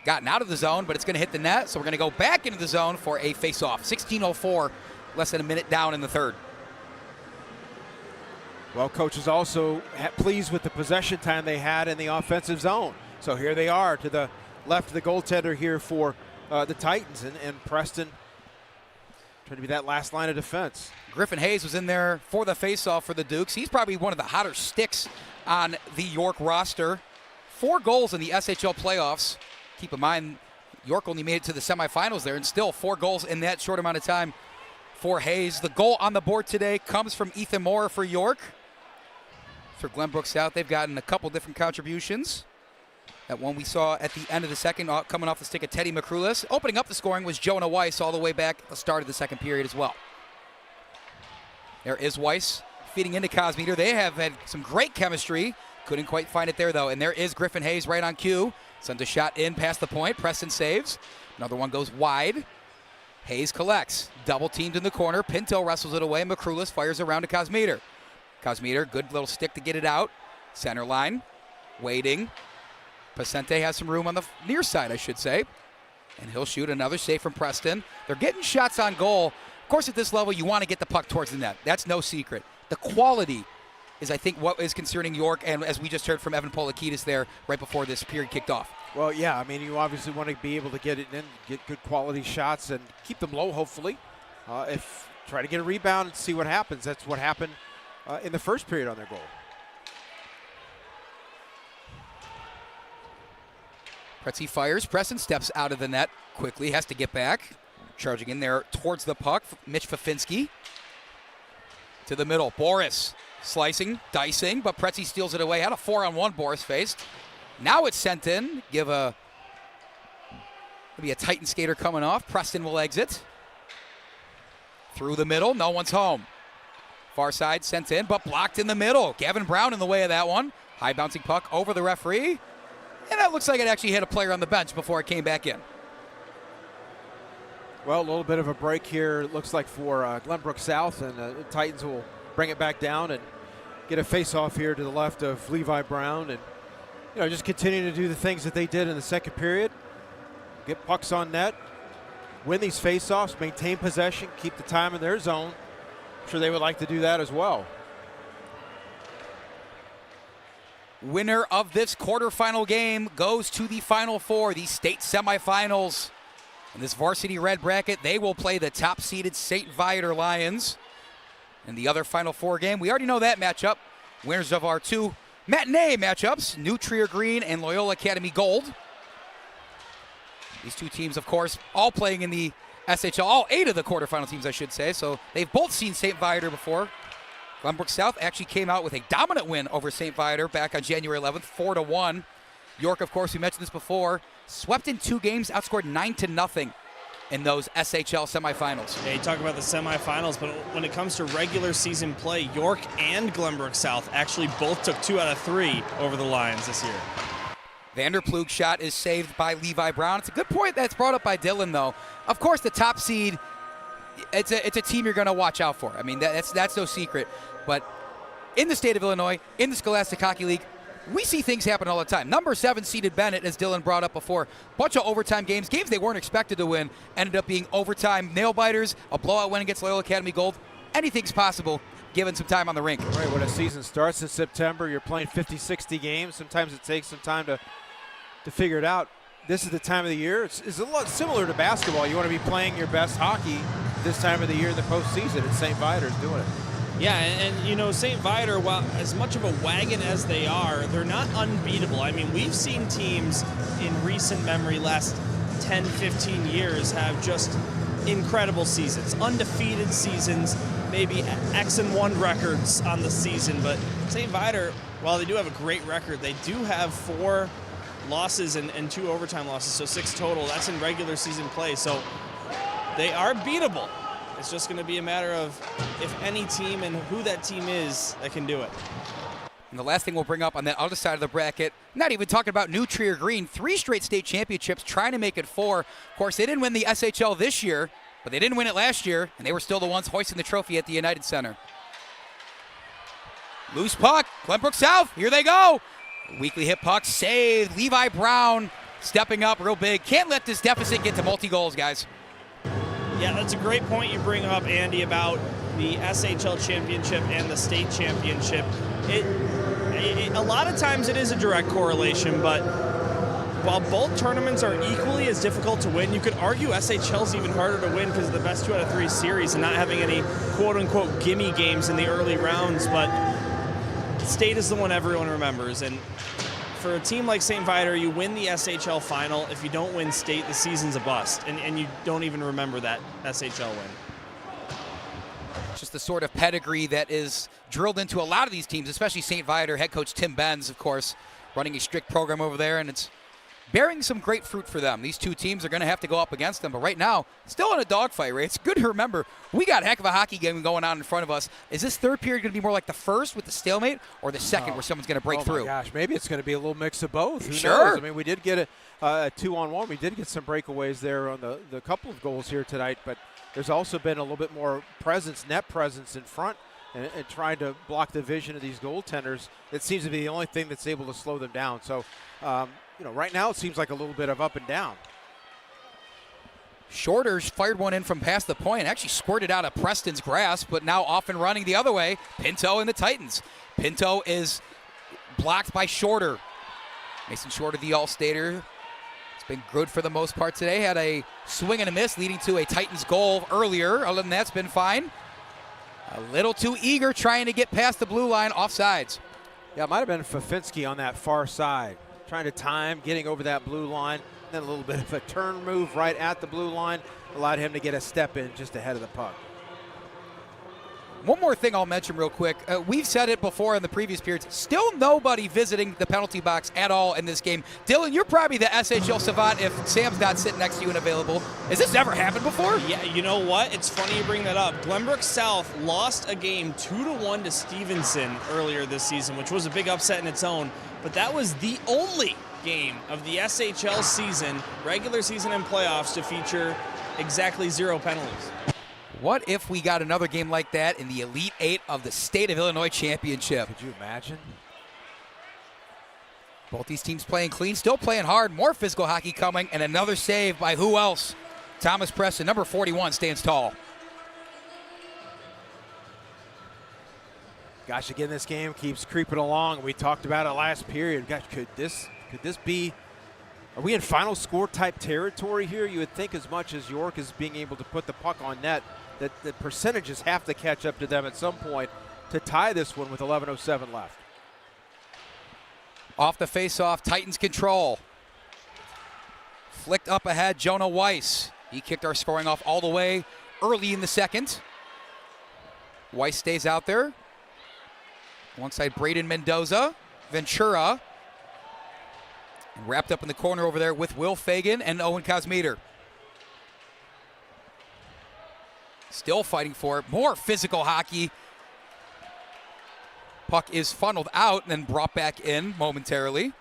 gotten out of the zone, but it's going to hit the net, so we're going to go back into the zone for a face-off. 16:04, less than a minute down in the third. Well, coach is also pleased with the possession time they had in the offensive zone. So here they are to the left of the goaltender here for the Titans, and Preston trying to be that last line of defense. Griffin Hayes was in there for the faceoff for the Dukes. He's probably one of the hotter sticks on the York roster. 4 goals in the SHL playoffs. Keep in mind, York only made it to the semifinals there, and still 4 goals in that short amount of time for Hayes. The goal on the board today comes from Ethan Moore for York. For Glenbrook South, they've gotten a couple different contributions. That one we saw at the end of the second, coming off the stick of Teddy McCrulis. Opening up the scoring was Jonah Weiss all the way back at the start of the second period as well. There is Weiss feeding into Cosmeter. They have had some great chemistry. Couldn't quite find it there, though. And there is Griffin Hayes right on cue. Sends a shot in past the point. Preston saves. Another one goes wide. Hayes collects. Double teamed in the corner. Pinto wrestles it away. McCrulis fires around to Cosmeter. Cosmeter, good little stick to get it out. Center line. Waiting. Pacente has some room on the near side, I should say. And he'll shoot another save from Preston. They're getting shots on goal. Of course, at this level, you want to get the puck towards the net. That's no secret. The quality is, I think, what is concerning York, and as we just heard from Evan Poulikides there right before this period kicked off. Well, yeah, I mean, you obviously want to be able to get it in, get good quality shots, and keep them low, hopefully. Try to get a rebound and see what happens. That's what happened in the first period on their goal. Pretzi fires. Preston steps out of the net quickly, has to get back. Charging in there towards the puck, Mitch Fafinski. To the middle, Boris slicing, dicing, but Pretzi steals it away. Had a 4-on-1 Boris faced. Now it's sent in. Maybe a Titan skater coming off. Preston will exit. Through the middle, no one's home. Far side sent in, but blocked in the middle. Gavin Brown in the way of that one. High bouncing puck over the referee. And that looks like it actually hit a player on the bench before it came back in. Well, a little bit of a break here, it looks like, for Glenbrook South, and the Titans will bring it back down and get a face-off here to the left of Levi Brown, and just continue to do the things that they did in the second period. Get pucks on net, win these face-offs, maintain possession, keep the time in their zone. I'm sure they would like to do that as well. Winner of this quarterfinal game goes to the Final Four, the state semifinals. In this varsity red bracket, they will play the top-seeded St. Viator Lions. And the other Final Four game, we already know that matchup. Winners of our two matinee matchups, New Trier Green and Loyola Academy Gold. These two teams, of course, all playing in the SHL, all 8 of the quarterfinal teams, I should say. So they've both seen St. Viator before. Glenbrook South actually came out with a dominant win over St. Viator back on January 11th, 4-1. York, of course, we mentioned this before, swept in 2 games, outscored 9-0 in those SHL semifinals. Yeah, you talk about the semifinals, but when it comes to regular season play, York and Glenbrook South actually both took 2 out of 3 over the Lions this year. Vanderplug's shot is saved by Levi Brown. It's a good point that's brought up by Dylan, though. Of course, the top seed, it's a team you're going to watch out for. I mean, that's no secret. But in the state of Illinois, in the Scholastic Hockey League, we see things happen all the time. Number 7 seeded Bennett, as Dylan brought up before, bunch of overtime games they weren't expected to win, ended up being overtime nail-biters, a blowout win against Loyola Academy Gold. Anything's possible given some time on the rink. Right, when a season starts in September, you're playing 50, 60 games. Sometimes it takes some time to figure it out. This is the time of the year. It's a lot similar to basketball. You want to be playing your best hockey this time of the year in the postseason, and St. Viator's doing it. Yeah, and you know, St. Viator, while as much of a wagon as they are, they're not unbeatable. I mean, we've seen teams in recent memory, last 10, 15 years, have just incredible seasons, undefeated seasons, maybe X-1 records on the season. But St. Viator, while they do have a great record, they do have 4 losses and 2 overtime losses, so 6 total. That's in regular season play, so they are beatable. It's just going to be a matter of if any team and who that team is that can do it. And the last thing we'll bring up on that other side of the bracket, not even talking about New Trier Green, 3 straight state championships, trying to make it 4. Of course, they didn't win the SHL this year, but they didn't win it last year, and they were still the ones hoisting the trophy at the United Center. Loose puck, Glenbrook South, here they go. Weekly hit puck, saved. Levi Brown stepping up real big. Can't let this deficit get to multi-goals, guys. Yeah, that's a great point you bring up, Andy, about the SHL championship and the state championship. A lot of times it is a direct correlation, but while both tournaments are equally as difficult to win, you could argue SHL's even harder to win because of the best 2 out of 3 series and not having any quote-unquote gimme games in the early rounds, but state is the one everyone remembers. And for a team like St. Viator, you win the SHL final. If you don't win state, the season's a bust, and you don't even remember that SHL win. Just the sort of pedigree that is drilled into a lot of these teams, especially St. Viator. Head coach Tim Benz, of course, running a strict program over there, and it's bearing some great fruit for them. These 2 teams are going to have to go up against them, but right now, still in a dogfight, right? It's good to remember, we got a heck of a hockey game going on in front of us. Is this third period going to be more like the first with the stalemate, or the second where someone's going to break through? Oh, my gosh, maybe it's going to be a little mix of both. Who Sure. knows? I mean, we did get a 2-on-1. We did get some breakaways there on the couple of goals here tonight, but there's also been a little bit more presence, net presence in front, and trying to block the vision of these goaltenders. It seems to be the only thing that's able to slow them down. So, you know, right now it seems like a little bit of up and down. Shorter's fired one in from past the point, actually squirted out of Preston's grasp, but now off and running the other way. Pinto and the Titans. Pinto is blocked by Shorter. Mason Shorter, the All-Stater. It's been good for the most part today. Had a swing and a miss leading to a Titans goal earlier. Other than that, it's been fine. A little too eager trying to get past the blue line, offsides. Yeah, it might have been Fafinski on that far side, trying to time, getting over that blue line. Then a little bit of a turn move right at the blue line allowed him to get a step in just ahead of the puck. One more thing I'll mention real quick. We've said it before in the previous periods. Still nobody visiting the penalty box at all in this game. Dylan, you're probably the SHL savant if Sam's not sitting next to you and available. Has this ever happened before? Yeah, you know what? It's funny you bring that up. Glenbrook South lost a game 2-1 to Stevenson earlier this season, which was a big upset in its own. But that was the only game of the SHL season, regular season and playoffs, to feature exactly 0 penalties. What if we got another game like that in the Elite 8 of the State of Illinois Championship? Could you imagine? Both these teams playing clean, still playing hard. More physical hockey coming, and another save by who else? Thomas Preston, number 41, stands tall. Gosh, again, this game keeps creeping along. We talked about it last period. Gosh, could this be? Are we in final score type territory here? You would think as much as York is being able to put the puck on net, that the percentages have to catch up to them at some point to tie this one with 11:07 left. Off the face-off, Titans control. Flicked up ahead, Jonah Weiss. He kicked our scoring off all the way early in the second. Weiss stays out there. Alongside Braden Mendoza, Ventura. And wrapped up in the corner over there with Will Fagan and Owen Cosmeter. Still fighting for it. More physical hockey. Puck is funneled out and then brought back in momentarily.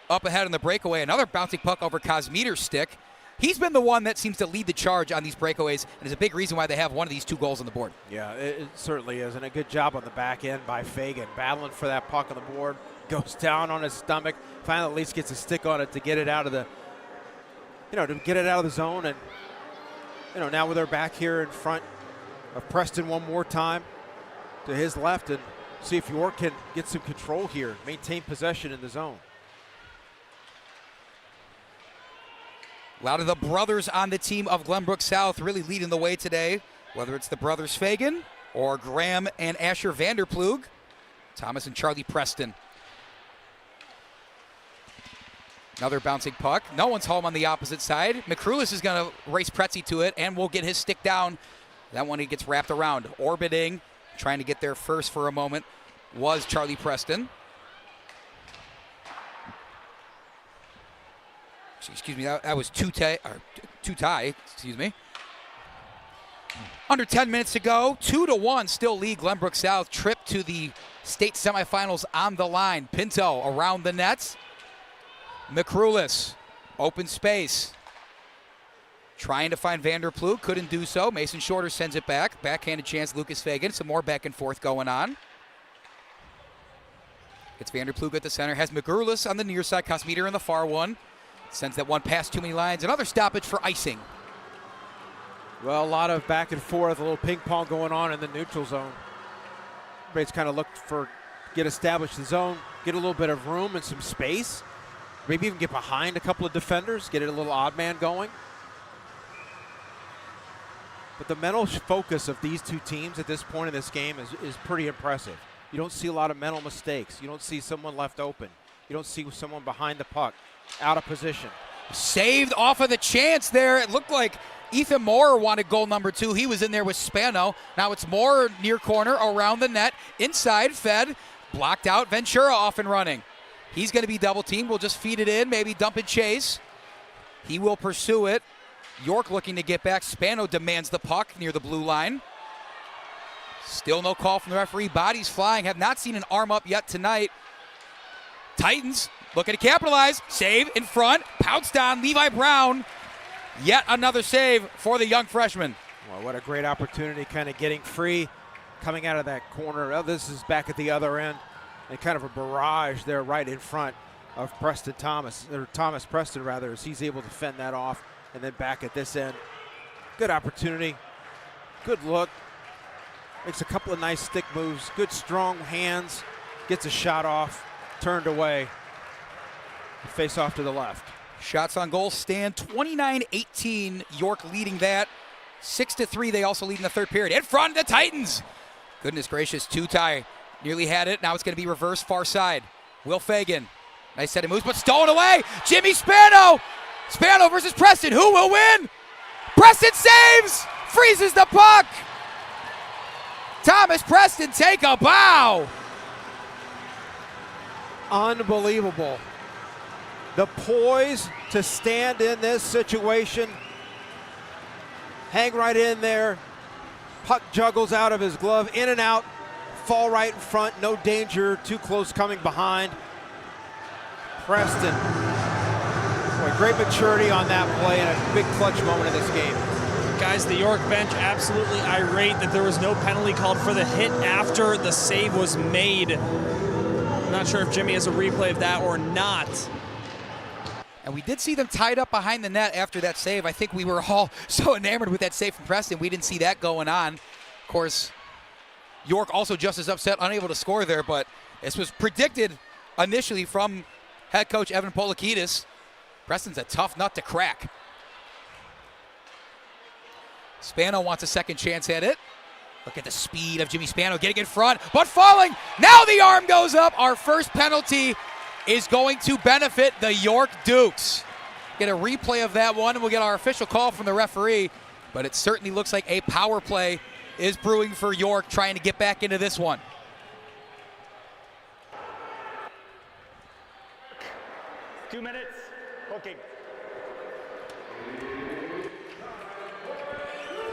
Up ahead on the breakaway, another bouncing puck over Cosmeter's stick. He's been the one that seems to lead the charge on these breakaways and is a big reason why they have one of these 2 goals on the board. Yeah, it certainly is, and a good job on the back end by Fagan. Battling for that puck on the board, goes down on his stomach, finally at least gets a stick on it to get it out of the, to get it out of the zone. And, now with our back here in front of Preston one more time to his left, and see if York can get some control here, maintain possession in the zone. A lot of the brothers on the team of Glenbrook South really leading the way today, whether it's the brothers Fagan or Graham and Asher Vanderplug, Thomas and Charlie Preston. Another bouncing puck. No one's home on the opposite side. McCrulis is going to race Pretzi to it and will get his stick down. That one he gets wrapped around. Orbiting, trying to get there first for a moment, was Charlie Preston. Excuse me, that was two tie, excuse me. Under 10 minutes to go, 2-1 still lead Glenbrook South. Trip to the state semifinals on the line. Pinto around the nets. McCrulis, open space. Trying to find Vanderplug, couldn't do so. Mason Shorter sends it back. Backhanded chance, Lucas Fagan. Some more back and forth going on. It's Vanderplug at the center. Has McCrulis on the near side. Cosmeter in the far one. Sends that one past too many lines. Another stoppage for icing. Well, a lot of back and forth, a little ping pong going on in the neutral zone. Everybody's kind of looked for, get established the zone, get a little bit of room and some space. Maybe even get behind a couple of defenders, get it a little odd man going. But the mental focus of these 2 teams at this point in this game is pretty impressive. You don't see a lot of mental mistakes. You don't see someone left open. You don't see someone behind the puck, out of position. Saved off of the chance there. It looked like Ethan Moore wanted goal number 2. He was in there with Spano. Now it's Moore near corner, around the net, inside, fed, blocked out. Ventura off and running. He's going to be double teamed. We'll just feed it in, maybe dump and chase. He will pursue it. York looking to get back. Spano demands the puck near the blue line. Still no call from the referee. Bodies flying. Have not seen an arm up yet tonight. Titans looking to capitalize. Save in front. Pounced on Levi Brown. Yet another save for the young freshman. Well, what a great opportunity, kind of getting free, coming out of that corner. Oh, this is back at the other end. And kind of a barrage there right in front of Preston Thomas, or Thomas Preston rather, as he's able to fend that off. And then back at this end. Good opportunity. Good look. Makes a couple of nice stick moves. Good strong hands. Gets a shot off. Turned away. Face off to the left. Shots on goal stand 29-18. York leading that. 6-3. They also lead in the third period. In front of the Titans. Goodness gracious. 2-tie. Nearly had it. Now it's going to be reversed far side. Will Fagan. Nice set of moves, but stolen away. Jimmy Spano. Spano versus Preston. Who will win? Preston saves. Freezes the puck. Thomas Preston take a bow. Unbelievable. The poise to stand in this situation. Hang right in there. Puck juggles out of his glove. In and out. Fall right in front. No danger. Too close coming behind. Preston. Boy, great maturity on that play and a big clutch moment in this game. Guys, the York bench absolutely irate that there was no penalty called for the hit after the save was made. I'm not sure if Jimmy has a replay of that or not. And we did see them tied up behind the net after that save. I think we were all so enamored with that save from Preston, we didn't see that going on. Of course, York also just as upset, unable to score there, but this was predicted initially from head coach Evan Polakidis. Preston's a tough nut to crack. Spano wants a second chance at it. Look at the speed of Jimmy Spano getting in front, but falling. Now the arm goes up. Our first penalty is going to benefit the York Dukes. Get a replay of that one, and we'll get our official call from the referee. But it certainly looks like a power play is brewing for York, trying to get back into this one. Two minutes, hooking.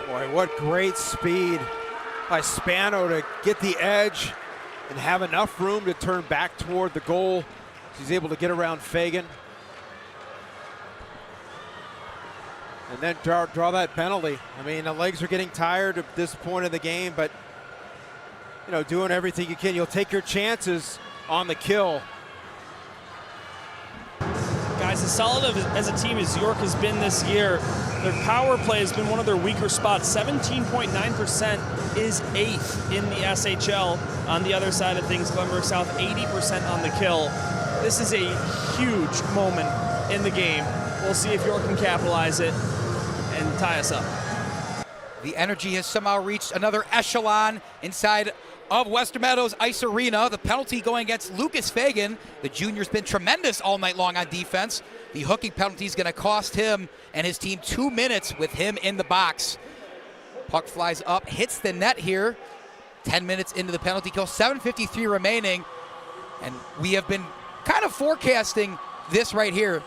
Boy, what great speed by Spano to get the edge and have enough room to turn back toward the goal. He's able to get around Fagan. And then draw that penalty. I mean, the legs are getting tired at this point in the game, but, you know, doing everything you can. You'll take your chances on the kill. Guys, as solid as a team as York has been this year, their power play has been one of their weaker spots. 17.9% is 8th in the SHL. On the other side of things, Glenbrook South 80% on the kill. This is a huge moment in the game. We'll see if York can capitalize it and tie us up. The energy has somehow reached another echelon inside of Western Meadows Ice Arena. The penalty going against Lucas Fagan. The junior's been tremendous all night long on defense. The hooking penalty is going to cost him and his team 2 minutes with him in the box. Puck flies up, hits the net here. 10 minutes into the penalty kill, 7:53 remaining. And we have been kind of forecasting this right here.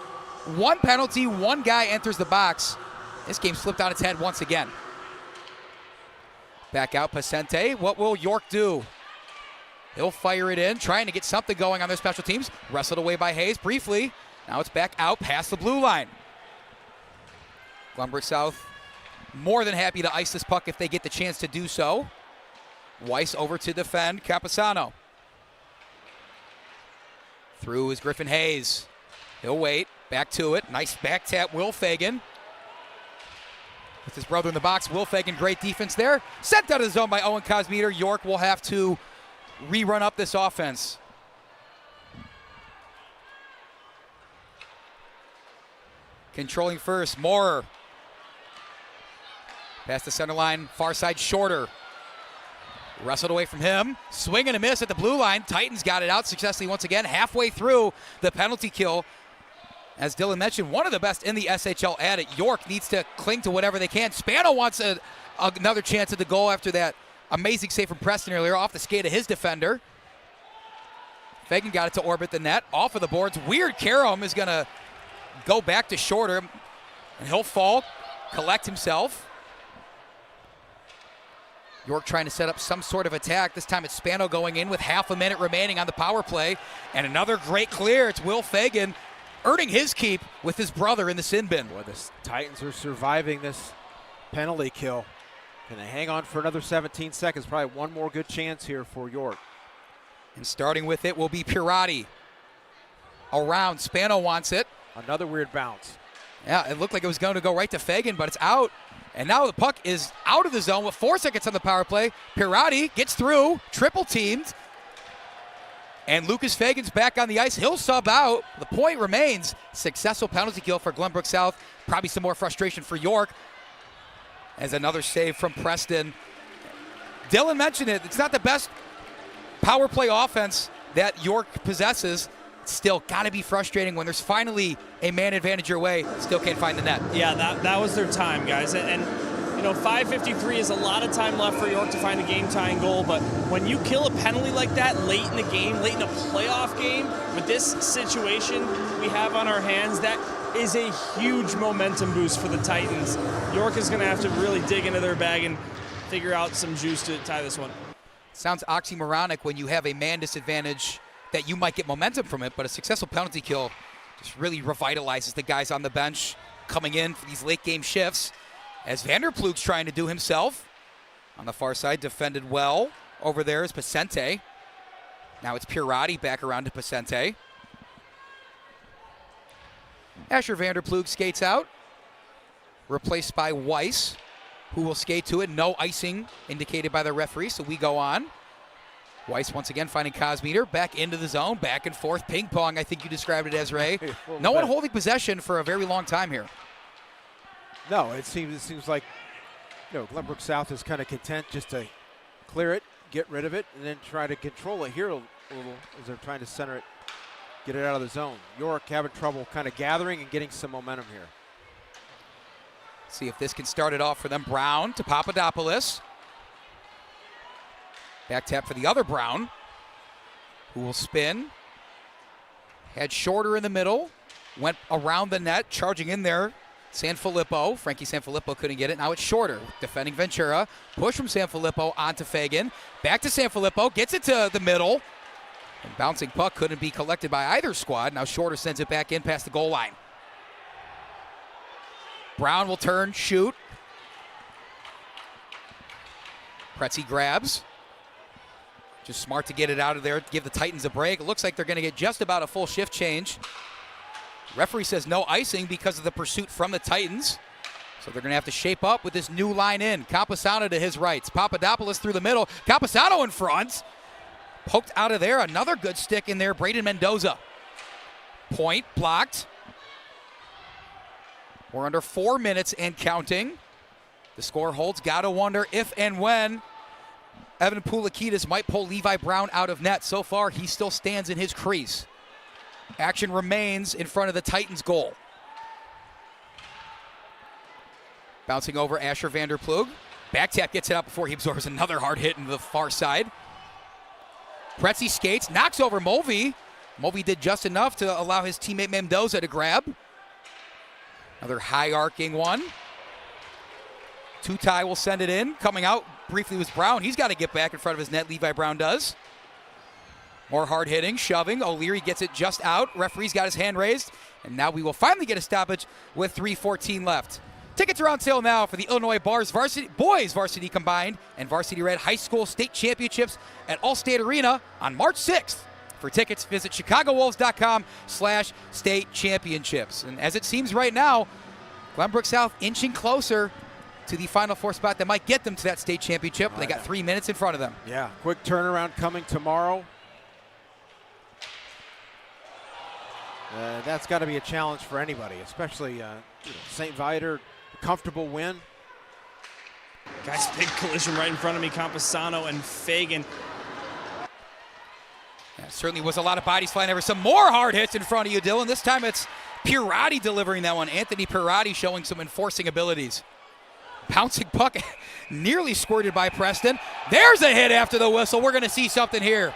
One penalty, one guy enters the box. This game flipped on its head once again. Back out Pacente. What will York do? He'll fire it in, trying to get something going on their special teams. Wrestled away by Hayes briefly. Now it's back out past the blue line. Glenbrook South more than happy to ice this puck if they get the chance to do so. Weiss over to defend Capisano. Through is Griffin Hayes. He'll wait. Back to it. Nice back tap, Will Fagan. With his brother in the box, Will Fagan, great defense there. Sent out of the zone by Owen Cosmeter. York will have to rerun up this offense. Controlling first, Moorer. Past the center line, far side, Shorter. Wrestled away from him. Swing and a miss at the blue line. Titans got it out successfully once again, halfway through the penalty kill. As Dylan mentioned, one of the best in the SHL at it. York needs to cling to whatever they can. Spano wants another chance at the goal after that amazing save from Preston earlier off the skate of his defender. Fagan got it to orbit the net. Off of the boards. Weird Karam is going to go back to Shorter, and he'll fall, collect himself. York trying to set up some sort of attack. This time it's Spano going in with half a minute remaining on the power play. And another great clear. It's Will Fagan earning his keep with his brother in the sin bin. Boy, the Titans are surviving this penalty kill. Can they hang on for another 17 seconds? Probably one more good chance here for York. And starting with it will be Pirati. Around, Spano wants it. Another weird bounce. Yeah, it looked like it was going to go right to Fagan, but it's out. And now the puck is out of the zone with 4 seconds on the power play. Pirati gets through, triple teamed. And Lucas Fagan's back on the ice. He'll sub out. The point remains. Successful penalty kill for Glenbrook South. Probably some more frustration for York. As another save from Preston. Dylan mentioned it. It's not the best power play offense that York possesses. It's still got to be frustrating when there's finally a man advantage your way. Still can't find the net. Yeah, that was their time, guys. And you know, 5:53 is a lot of time left for York to find a game-tying goal, but when you kill a penalty like that late in the game, late in a playoff game, with this situation we have on our hands, that is a huge momentum boost for the Titans. York is going to have to really dig into their bag and figure out some juice to tie this one. Sounds oxymoronic when you have a man disadvantage that you might get momentum from it, but a successful penalty kill just really revitalizes the guys on the bench coming in for these late-game shifts. As Vanderploeg's trying to do himself. On the far side, defended well. Over there is Pacente. Now it's Pirati back around to Pacente. Asher Vanderploeg skates out. Replaced by Weiss, who will skate to it. No icing indicated by the referee, so we go on. Weiss once again finding Cosmeter. Back into the zone, back and forth. Ping pong, I think you described it as, Ray. No one holding possession for a very long time here. No, it seems like Glenbrook South is kind of content just to clear it, get rid of it, and then try to control it here a little as they're trying to center it, get it out of the zone. York having trouble kind of gathering and getting some momentum here. See if this can start it off for them. Brown to Papadopoulos. Back tap for the other Brown, who will spin. Had Shorter in the middle. Went around the net, charging in there. Sanfilippo. Frankie Sanfilippo couldn't get it. Now it's Shorter. Defending Ventura. Push from Sanfilippo onto Fagan. Back to Sanfilippo. Gets it to the middle. And bouncing puck couldn't be collected by either squad. Now Shorter sends it back in past the goal line. Brown will turn, shoot. Pretzi grabs. Just smart to get it out of there, give the Titans a break. It looks like they're going to get just about a full shift change. Referee says no icing because of the pursuit from the Titans. So they're going to have to shape up with this new line in. Camposano to his rights. Papadopoulos through the middle. Camposano in front. Poked out of there. Another good stick in there. Braden Mendoza. Point blocked. We're under 4 minutes and counting. The score holds. Gotta wonder if and when Evan Poulikitis might pull Levi Brown out of net. So far, he still stands in his crease. Action remains in front of the Titans' goal. Bouncing over Asher Vanderplug. Back tap gets it out before he absorbs another hard hit into the far side. Pretzi skates, knocks over Mulvey. Mulvey did just enough to allow his teammate Mendoza to grab. Another high arcing one. Tutai will send it in. Coming out briefly was Brown. He's got to get back in front of his net. Levi Brown does. More hard hitting, shoving. O'Leary gets it just out. Referee's got his hand raised. And now we will finally get a stoppage with 3:14 left. Tickets are on sale now for the Illinois Boys Varsity Combined and Varsity Red High School State Championships at Allstate Arena on March 6th. For tickets, visit ChicagoWolves.com/state championships. And as it seems right now, Glenbrook South inching closer to the Final Four spot that might get them to that state championship. They got 3 minutes in front of them. Yeah, quick turnaround coming tomorrow. That's got to be a challenge for anybody, especially St. Viator, comfortable win. Guys, big collision right in front of me. Camposano and Fagan. Yeah, certainly was a lot of bodies flying over. Some more hard hits in front of you, Dylan. This time it's Pirati delivering that one. Anthony Pirati showing some enforcing abilities. Bouncing puck nearly squirted by Preston. There's a hit after the whistle. We're going to see something here.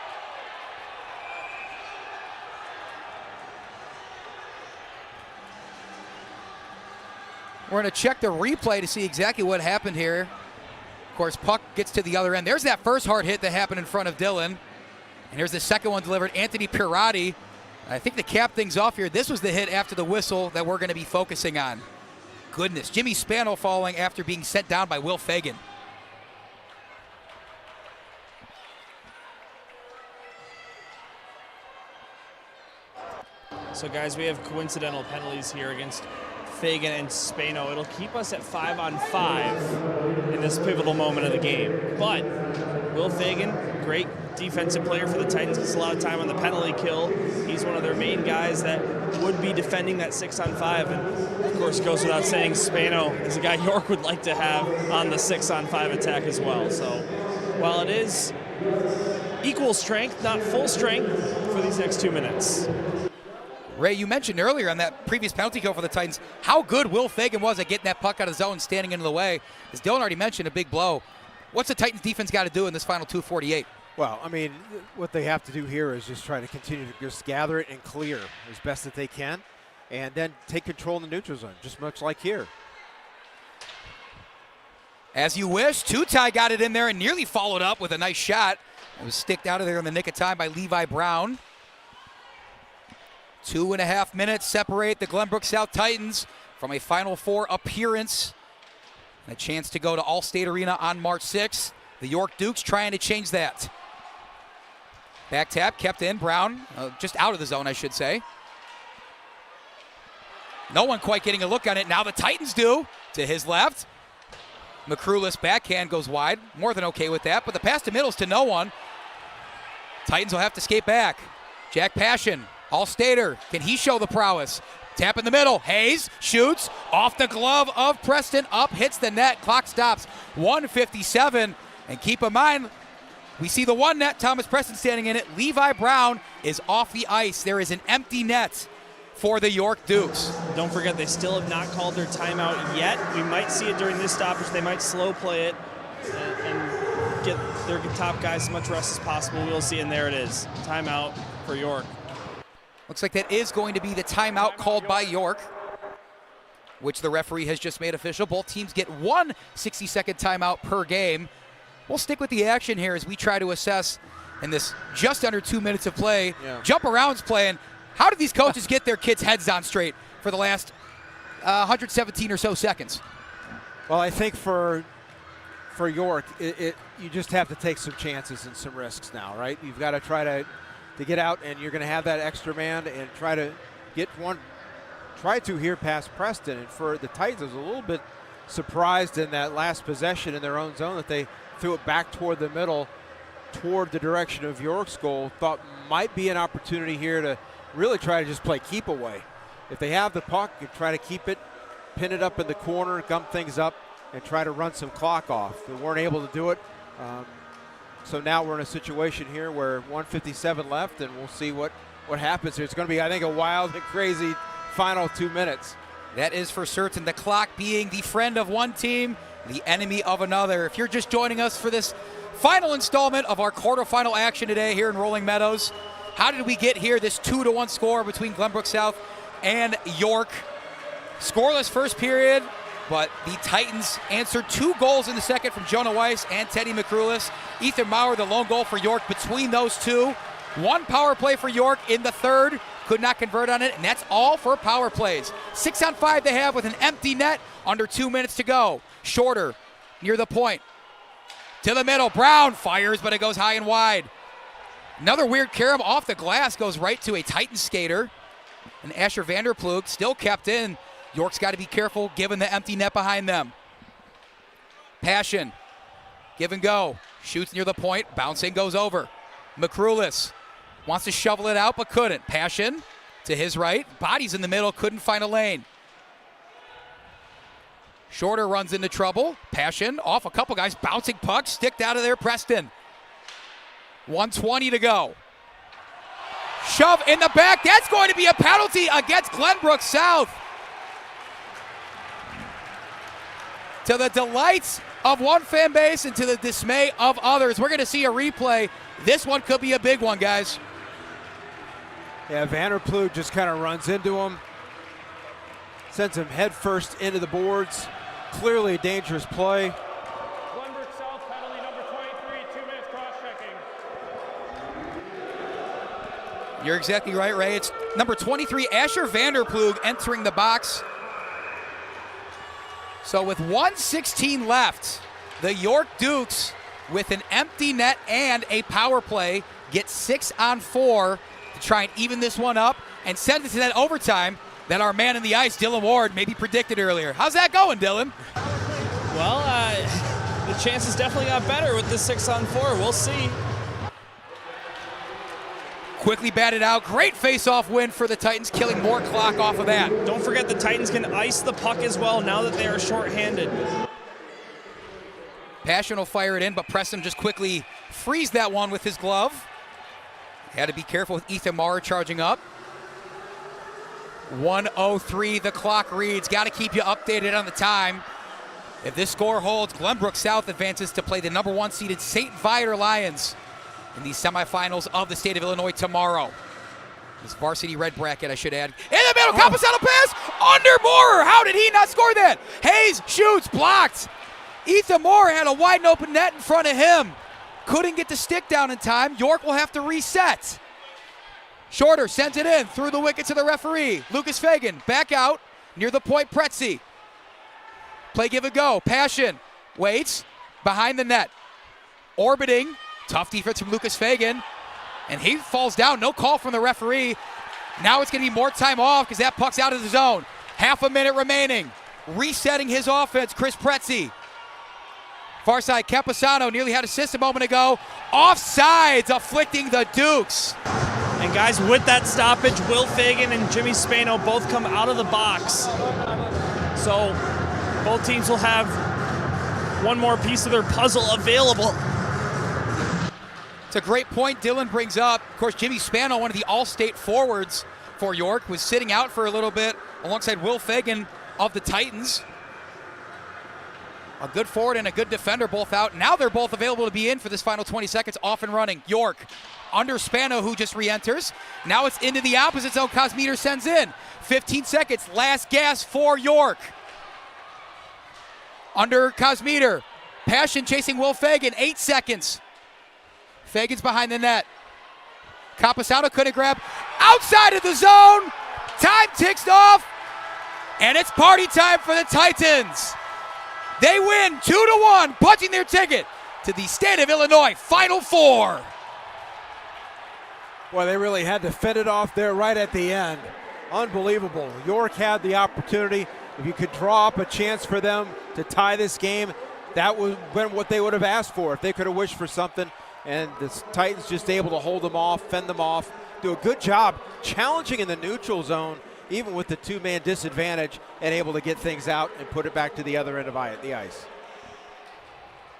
We're going to check the replay to see exactly what happened here. Of course, puck gets to the other end. There's that first hard hit that happened in front of Dylan. And here's the second one delivered, Anthony Pirati. I think to cap things off here, this was the hit after the whistle that we're going to be focusing on. Goodness, Jimmy Spano falling after being set down by Will Fagan. So guys, we have coincidental penalties here against Fagan and Spano. It'll keep us at 5-on-5 in this pivotal moment of the game. But Will Fagan, great defensive player for the Titans, gets a lot of time on the penalty kill. He's one of their main guys that would be defending that 6-on-5. And of course, it goes without saying, Spano is a guy York would like to have on the 6-on-5 attack as well. So while it is equal strength, not full strength for these next 2 minutes. Ray, you mentioned earlier on that previous penalty kill for the Titans how good Will Fagan was at getting that puck out of zone, standing into the way. As Dylan already mentioned, a big blow. What's the Titans defense got to do in this final 2:48? Well, I mean, what they have to do here is just try to continue to just gather it and clear as best that they can, and then take control in the neutral zone, just much like here. As you wish, Tutai got it in there and nearly followed up with a nice shot. It was sticked out of there in the nick of time by Levi Brown. 2.5 minutes separate the Glenbrook South Titans from a Final Four appearance. And a chance to go to Allstate Arena on March 6th. The York Dukes trying to change that. Back tap kept in. Brown just out of the zone, I should say. No one quite getting a look on it. Now the Titans do. To his left. McCrullis backhand goes wide. More than okay with that. But the pass to middle's to no one. Titans will have to skate back. Jack Passion. All-Stater, can he show the prowess? Tap in the middle. Hayes shoots off the glove of Preston. Up, hits the net. Clock stops. 1:57. And keep in mind, we see the one net. Thomas Preston standing in it. Levi Brown is off the ice. There is an empty net for the York Dukes. Don't forget, they still have not called their timeout yet. We might see it during this stoppage. They might slow play it and get their top guys as much rest as possible. We'll see, and there it is. Timeout for York. Looks like that is going to be the timeout called by York, which the referee has just made official. Both teams get one 60-second timeout per game. We'll stick with the action here as we try to assess in this just under 2 minutes of play. Jump around's playing. How did these coaches get their kids' heads on straight for the last 117 or so seconds? Well, I think for York, you just have to take some chances and some risks now, right? You've got to try to get out, and you're going to have that extra man and try to get one. Try to here past Preston. And for the Titans, I was a little bit surprised in that last possession in their own zone that they threw it back toward the middle, toward the direction of York's goal. Thought might be an opportunity here to really try to just play keep away. If they have the puck, you try to keep it, pin it up in the corner, gum things up, and try to run some clock off. They weren't able to do it. So now we're in a situation here where 1:57 left, and we'll see what happens here. It's going to be, I think, a wild and crazy final 2 minutes. That is for certain. The clock being the friend of one team, the enemy of another. If you're just joining us for this final installment of our quarterfinal action today here in Rolling Meadows, how did we get here? This 2-1 score between Glenbrook South and York. Scoreless first period, but the Titans answered 2 goals in the second from Jonah Weiss and Teddy McCrulis. Ethan Maurer, the lone goal for York between those two. 1 power play for York in the third. Could not convert on it, and that's all for power plays. 6-on-5 they have with an empty net. Under 2 minutes to go. Shorter, near the point. To the middle, Brown fires, but it goes high and wide. Another weird carom off the glass goes right to a Titan skater. And Asher Vanderplug still kept in. York's got to be careful given the empty net behind them. Passion, give and go. Shoots near the point, bouncing, goes over. McCrulis wants to shovel it out, but couldn't. Passion to his right, bodies in the middle, couldn't find a lane. Shorter runs into trouble. Passion off a couple guys, bouncing puck, sticked out of there, Preston. 1:20 to go. Shove in the back, that's going to be a penalty against Glenbrook South. To the delights of one fan base and to the dismay of others. We're going to see a replay. This one could be a big one, guys. Yeah, Vanderplug just kind of runs into him. Sends him head first into the boards. Clearly a dangerous play. Glenbrook South penalty number 23, 2 minutes cross-checking. You're exactly right, Ray. It's number 23, Asher Vanderplug, entering the box. So with 1:16 left, the York Dukes, with an empty net and a power play, get 6-on-4 to try and even this one up and send it to that overtime that our man in the ice, Dylan Ward, maybe predicted earlier. How's that going, Dylan? Well, the chances definitely got better with the 6-on-4. We'll see. Quickly batted out. Great face-off win for the Titans, killing more clock off of that. Don't forget the Titans can ice the puck as well now that they are shorthanded. Passion will fire it in, but Preston just quickly frees that one with his glove. Had to be careful with Ethan Maurer charging up. 1:03 the clock reads. Got to keep you updated on the time. If this score holds, Glenbrook South advances to play the number 1 seeded St. Viator Lions in the semifinals of the state of Illinois tomorrow. This varsity red bracket, I should add. In the middle, Camposano pass, under Moorer. How did he not score that? Hayes shoots, blocked. Ethan Moore had a wide open net in front of him. Couldn't get the stick down in time. York will have to reset. Shorter sends it in through the wicket to the referee. Lucas Fagan back out near the point. Pretzi. Play give and go. Passion waits behind the net. Orbiting. Tough defense from Lucas Fagan. And he falls down. No call from the referee. Now it's going to be more time off because that puck's out of the zone. Half a minute remaining. Resetting his offense, Chris Pretzi. Far side, Camposano nearly had assist a moment ago. Offsides, afflicting the Dukes. And guys, with that stoppage, Will Fagan and Jimmy Spano both come out of the box. So both teams will have one more piece of their puzzle available. It's a great point Dylan brings up. Of course, Jimmy Spano, one of the all-state forwards for York, was sitting out for a little bit alongside Will Fagan of the Titans. A good forward and a good defender both out. Now they're both available to be in for this final 20 seconds, off and running. York under Spano, who just re-enters. Now it's into the opposite zone. Cosmeter sends in. 15 seconds, last gas for York. Under Cosmeter. Passion chasing Will Fagan, 8 seconds. Fagan's behind the net. Camposano couldn't grab. Outside of the zone. Time ticks off. And it's party time for the Titans. They win 2-1, punching their ticket to the state of Illinois Final Four. Boy, they really had to fend it off there right at the end. Unbelievable. York had the opportunity. If you could draw up a chance for them to tie this game, that would have been what they would have asked for if they could have wished for something. And the Titans just able to hold them off, fend them off, do a good job challenging in the neutral zone, even with the two-man disadvantage, and able to get things out and put it back to the other end of the ice.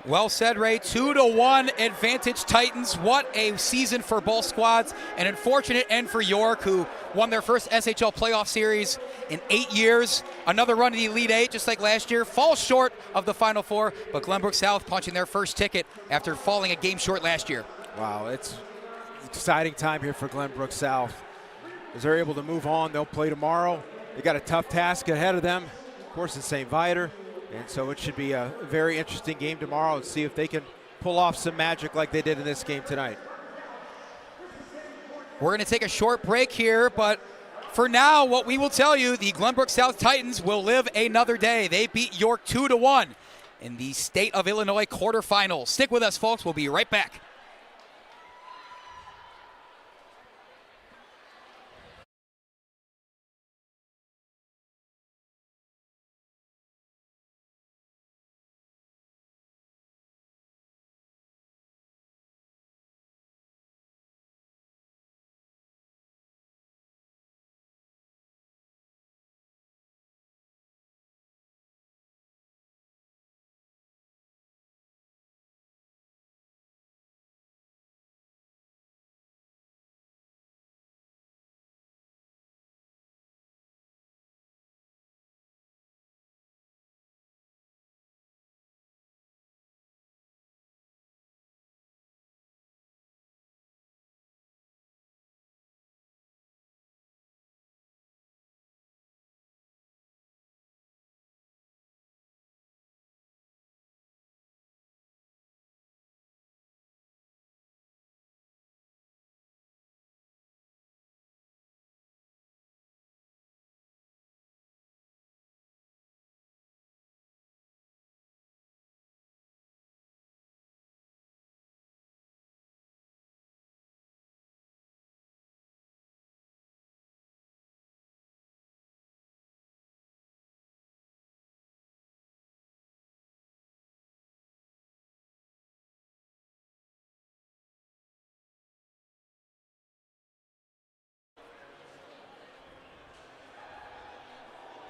Well said, Ray. 2-1 advantage Titans. What a season for both squads. An unfortunate end for York, who won their first SHL playoff series in 8 years. Another run to the Elite Eight, just like last year. Falls short of the Final Four, but Glenbrook South punching their first ticket after falling a game short last year. Wow, it's an exciting time here for Glenbrook South. As they're able to move on, they'll play tomorrow. They got a tough task ahead of them, of course, in St. Viator. And so it should be a very interesting game tomorrow and see if they can pull off some magic like they did in this game tonight. We're going to take a short break here, but for now, what we will tell you, the Glenbrook South Titans will live another day. They beat York 2-1 in the State of Illinois quarterfinals. Stick with us, folks. We'll be right back.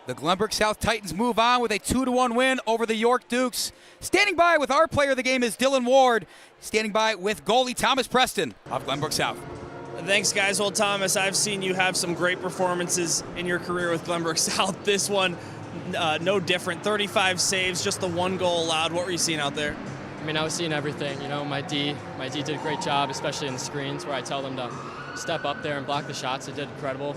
The Glenbrook South Titans move on with a 2-1 win over the York Dukes. Standing by with our player of the game is Dylan Ward. Standing by with goalie Thomas Preston of Glenbrook South. Thanks, guys. Well, Thomas, I've seen you have some great performances in your career with Glenbrook South. This one, no different. 35 saves, just the one goal allowed. What were you seeing out there? I mean, I was seeing everything. You know, my D did a great job, especially in the screens where I tell them to step up there and block the shots. They did incredible.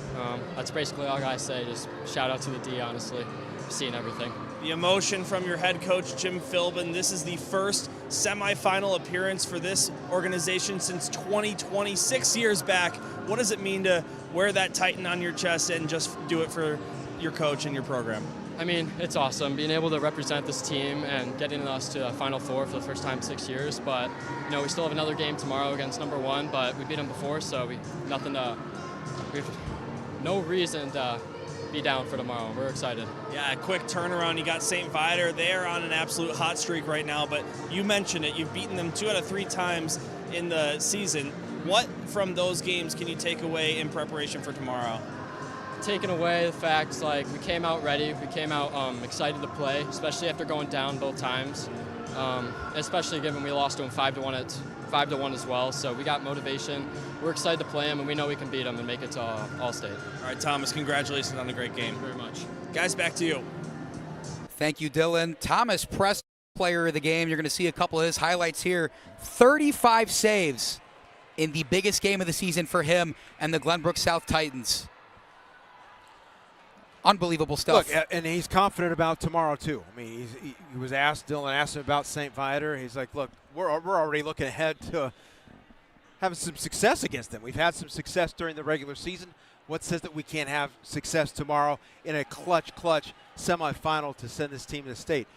That's basically all I say. Just shout out to the D, honestly. Seeing everything. The emotion from your head coach, Jim Philbin. This is the first semifinal appearance for this organization since 2020, 6 years back. What does it mean to wear that Titan on your chest and just do it for your coach and your program? I mean, it's awesome being able to represent this team and getting us to a Final Four for the first time in 6 years. But you know, we still have another game tomorrow against number 1, but we beat them before, so we have no reason to be down for tomorrow. We're excited. Yeah, a quick turnaround. You got St. Viator. They are on an absolute hot streak right now, but you mentioned it. You've beaten them 2 out of 3 times in the season. What from those games can you take away in preparation for tomorrow? Taking away the fact, like, we came out ready, we came out excited to play, especially after going down both times, especially given we lost to them 5-1 as well. So we got motivation. We're excited to play them, and we know we can beat them and make it to All-State. All right, Thomas, congratulations on the great game. Thank you very much. Guys, back to you. Thank you, Dylan. Thomas Press, player of the game. You're going to see a couple of his highlights here. 35 saves in the biggest game of the season for him and the Glenbrook South Titans. Unbelievable stuff. Look, and he's confident about tomorrow, too. I mean, he was asked, Dylan asked him about St. Viator. He's like, look, we're already looking ahead to having some success against them. We've had some success during the regular season. What says that we can't have success tomorrow in a clutch semifinal to send this team to the state?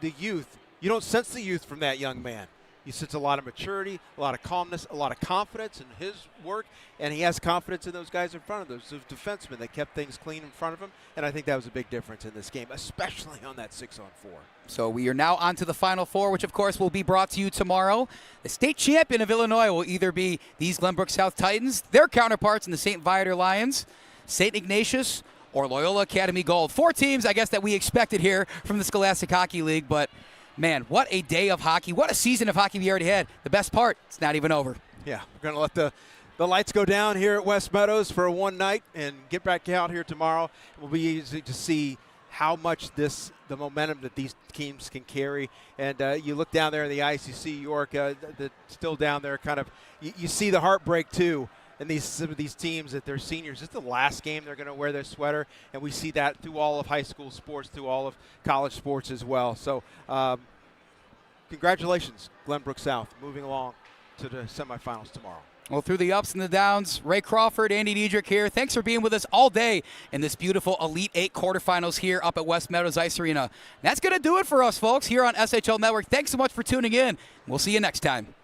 The youth, you don't sense the youth from that young man. You sense a lot of maturity, a lot of calmness, a lot of confidence in his work, and he has confidence in those guys in front of those defensemen that kept things clean in front of him, and I think that was a big difference in this game, especially on that 6-on-4. So we are now on to the Final Four, which of course will be brought to you tomorrow. The state champion of Illinois will either be these Glenbrook South Titans, their counterparts in the St. Viator Lions, St. Ignatius, or Loyola Academy Gold. 4 teams, I guess, that we expected here from the Scholastic Hockey League, but man, what a day of hockey. What a season of hockey we already had. The best part, it's not even over. Yeah, we're going to let the lights go down here at West Meadows for one night and get back out here tomorrow. It will be easy to see how much the momentum that these teams can carry. And you look down there in the ice, you see York still down there kind of. You see the heartbreak, too. And some of these teams that they're seniors, it's the last game they're going to wear their sweater, and we see that through all of high school sports, through all of college sports as well. So congratulations, Glenbrook South, moving along to the semifinals tomorrow. Well, through the ups and the downs, Ray Crawford, Andy Diedrich here. Thanks for being with us all day in this beautiful Elite 8 quarterfinals here up at West Meadows Ice Arena. That's going to do it for us, folks, here on SHL Network. Thanks so much for tuning in. We'll see you next time.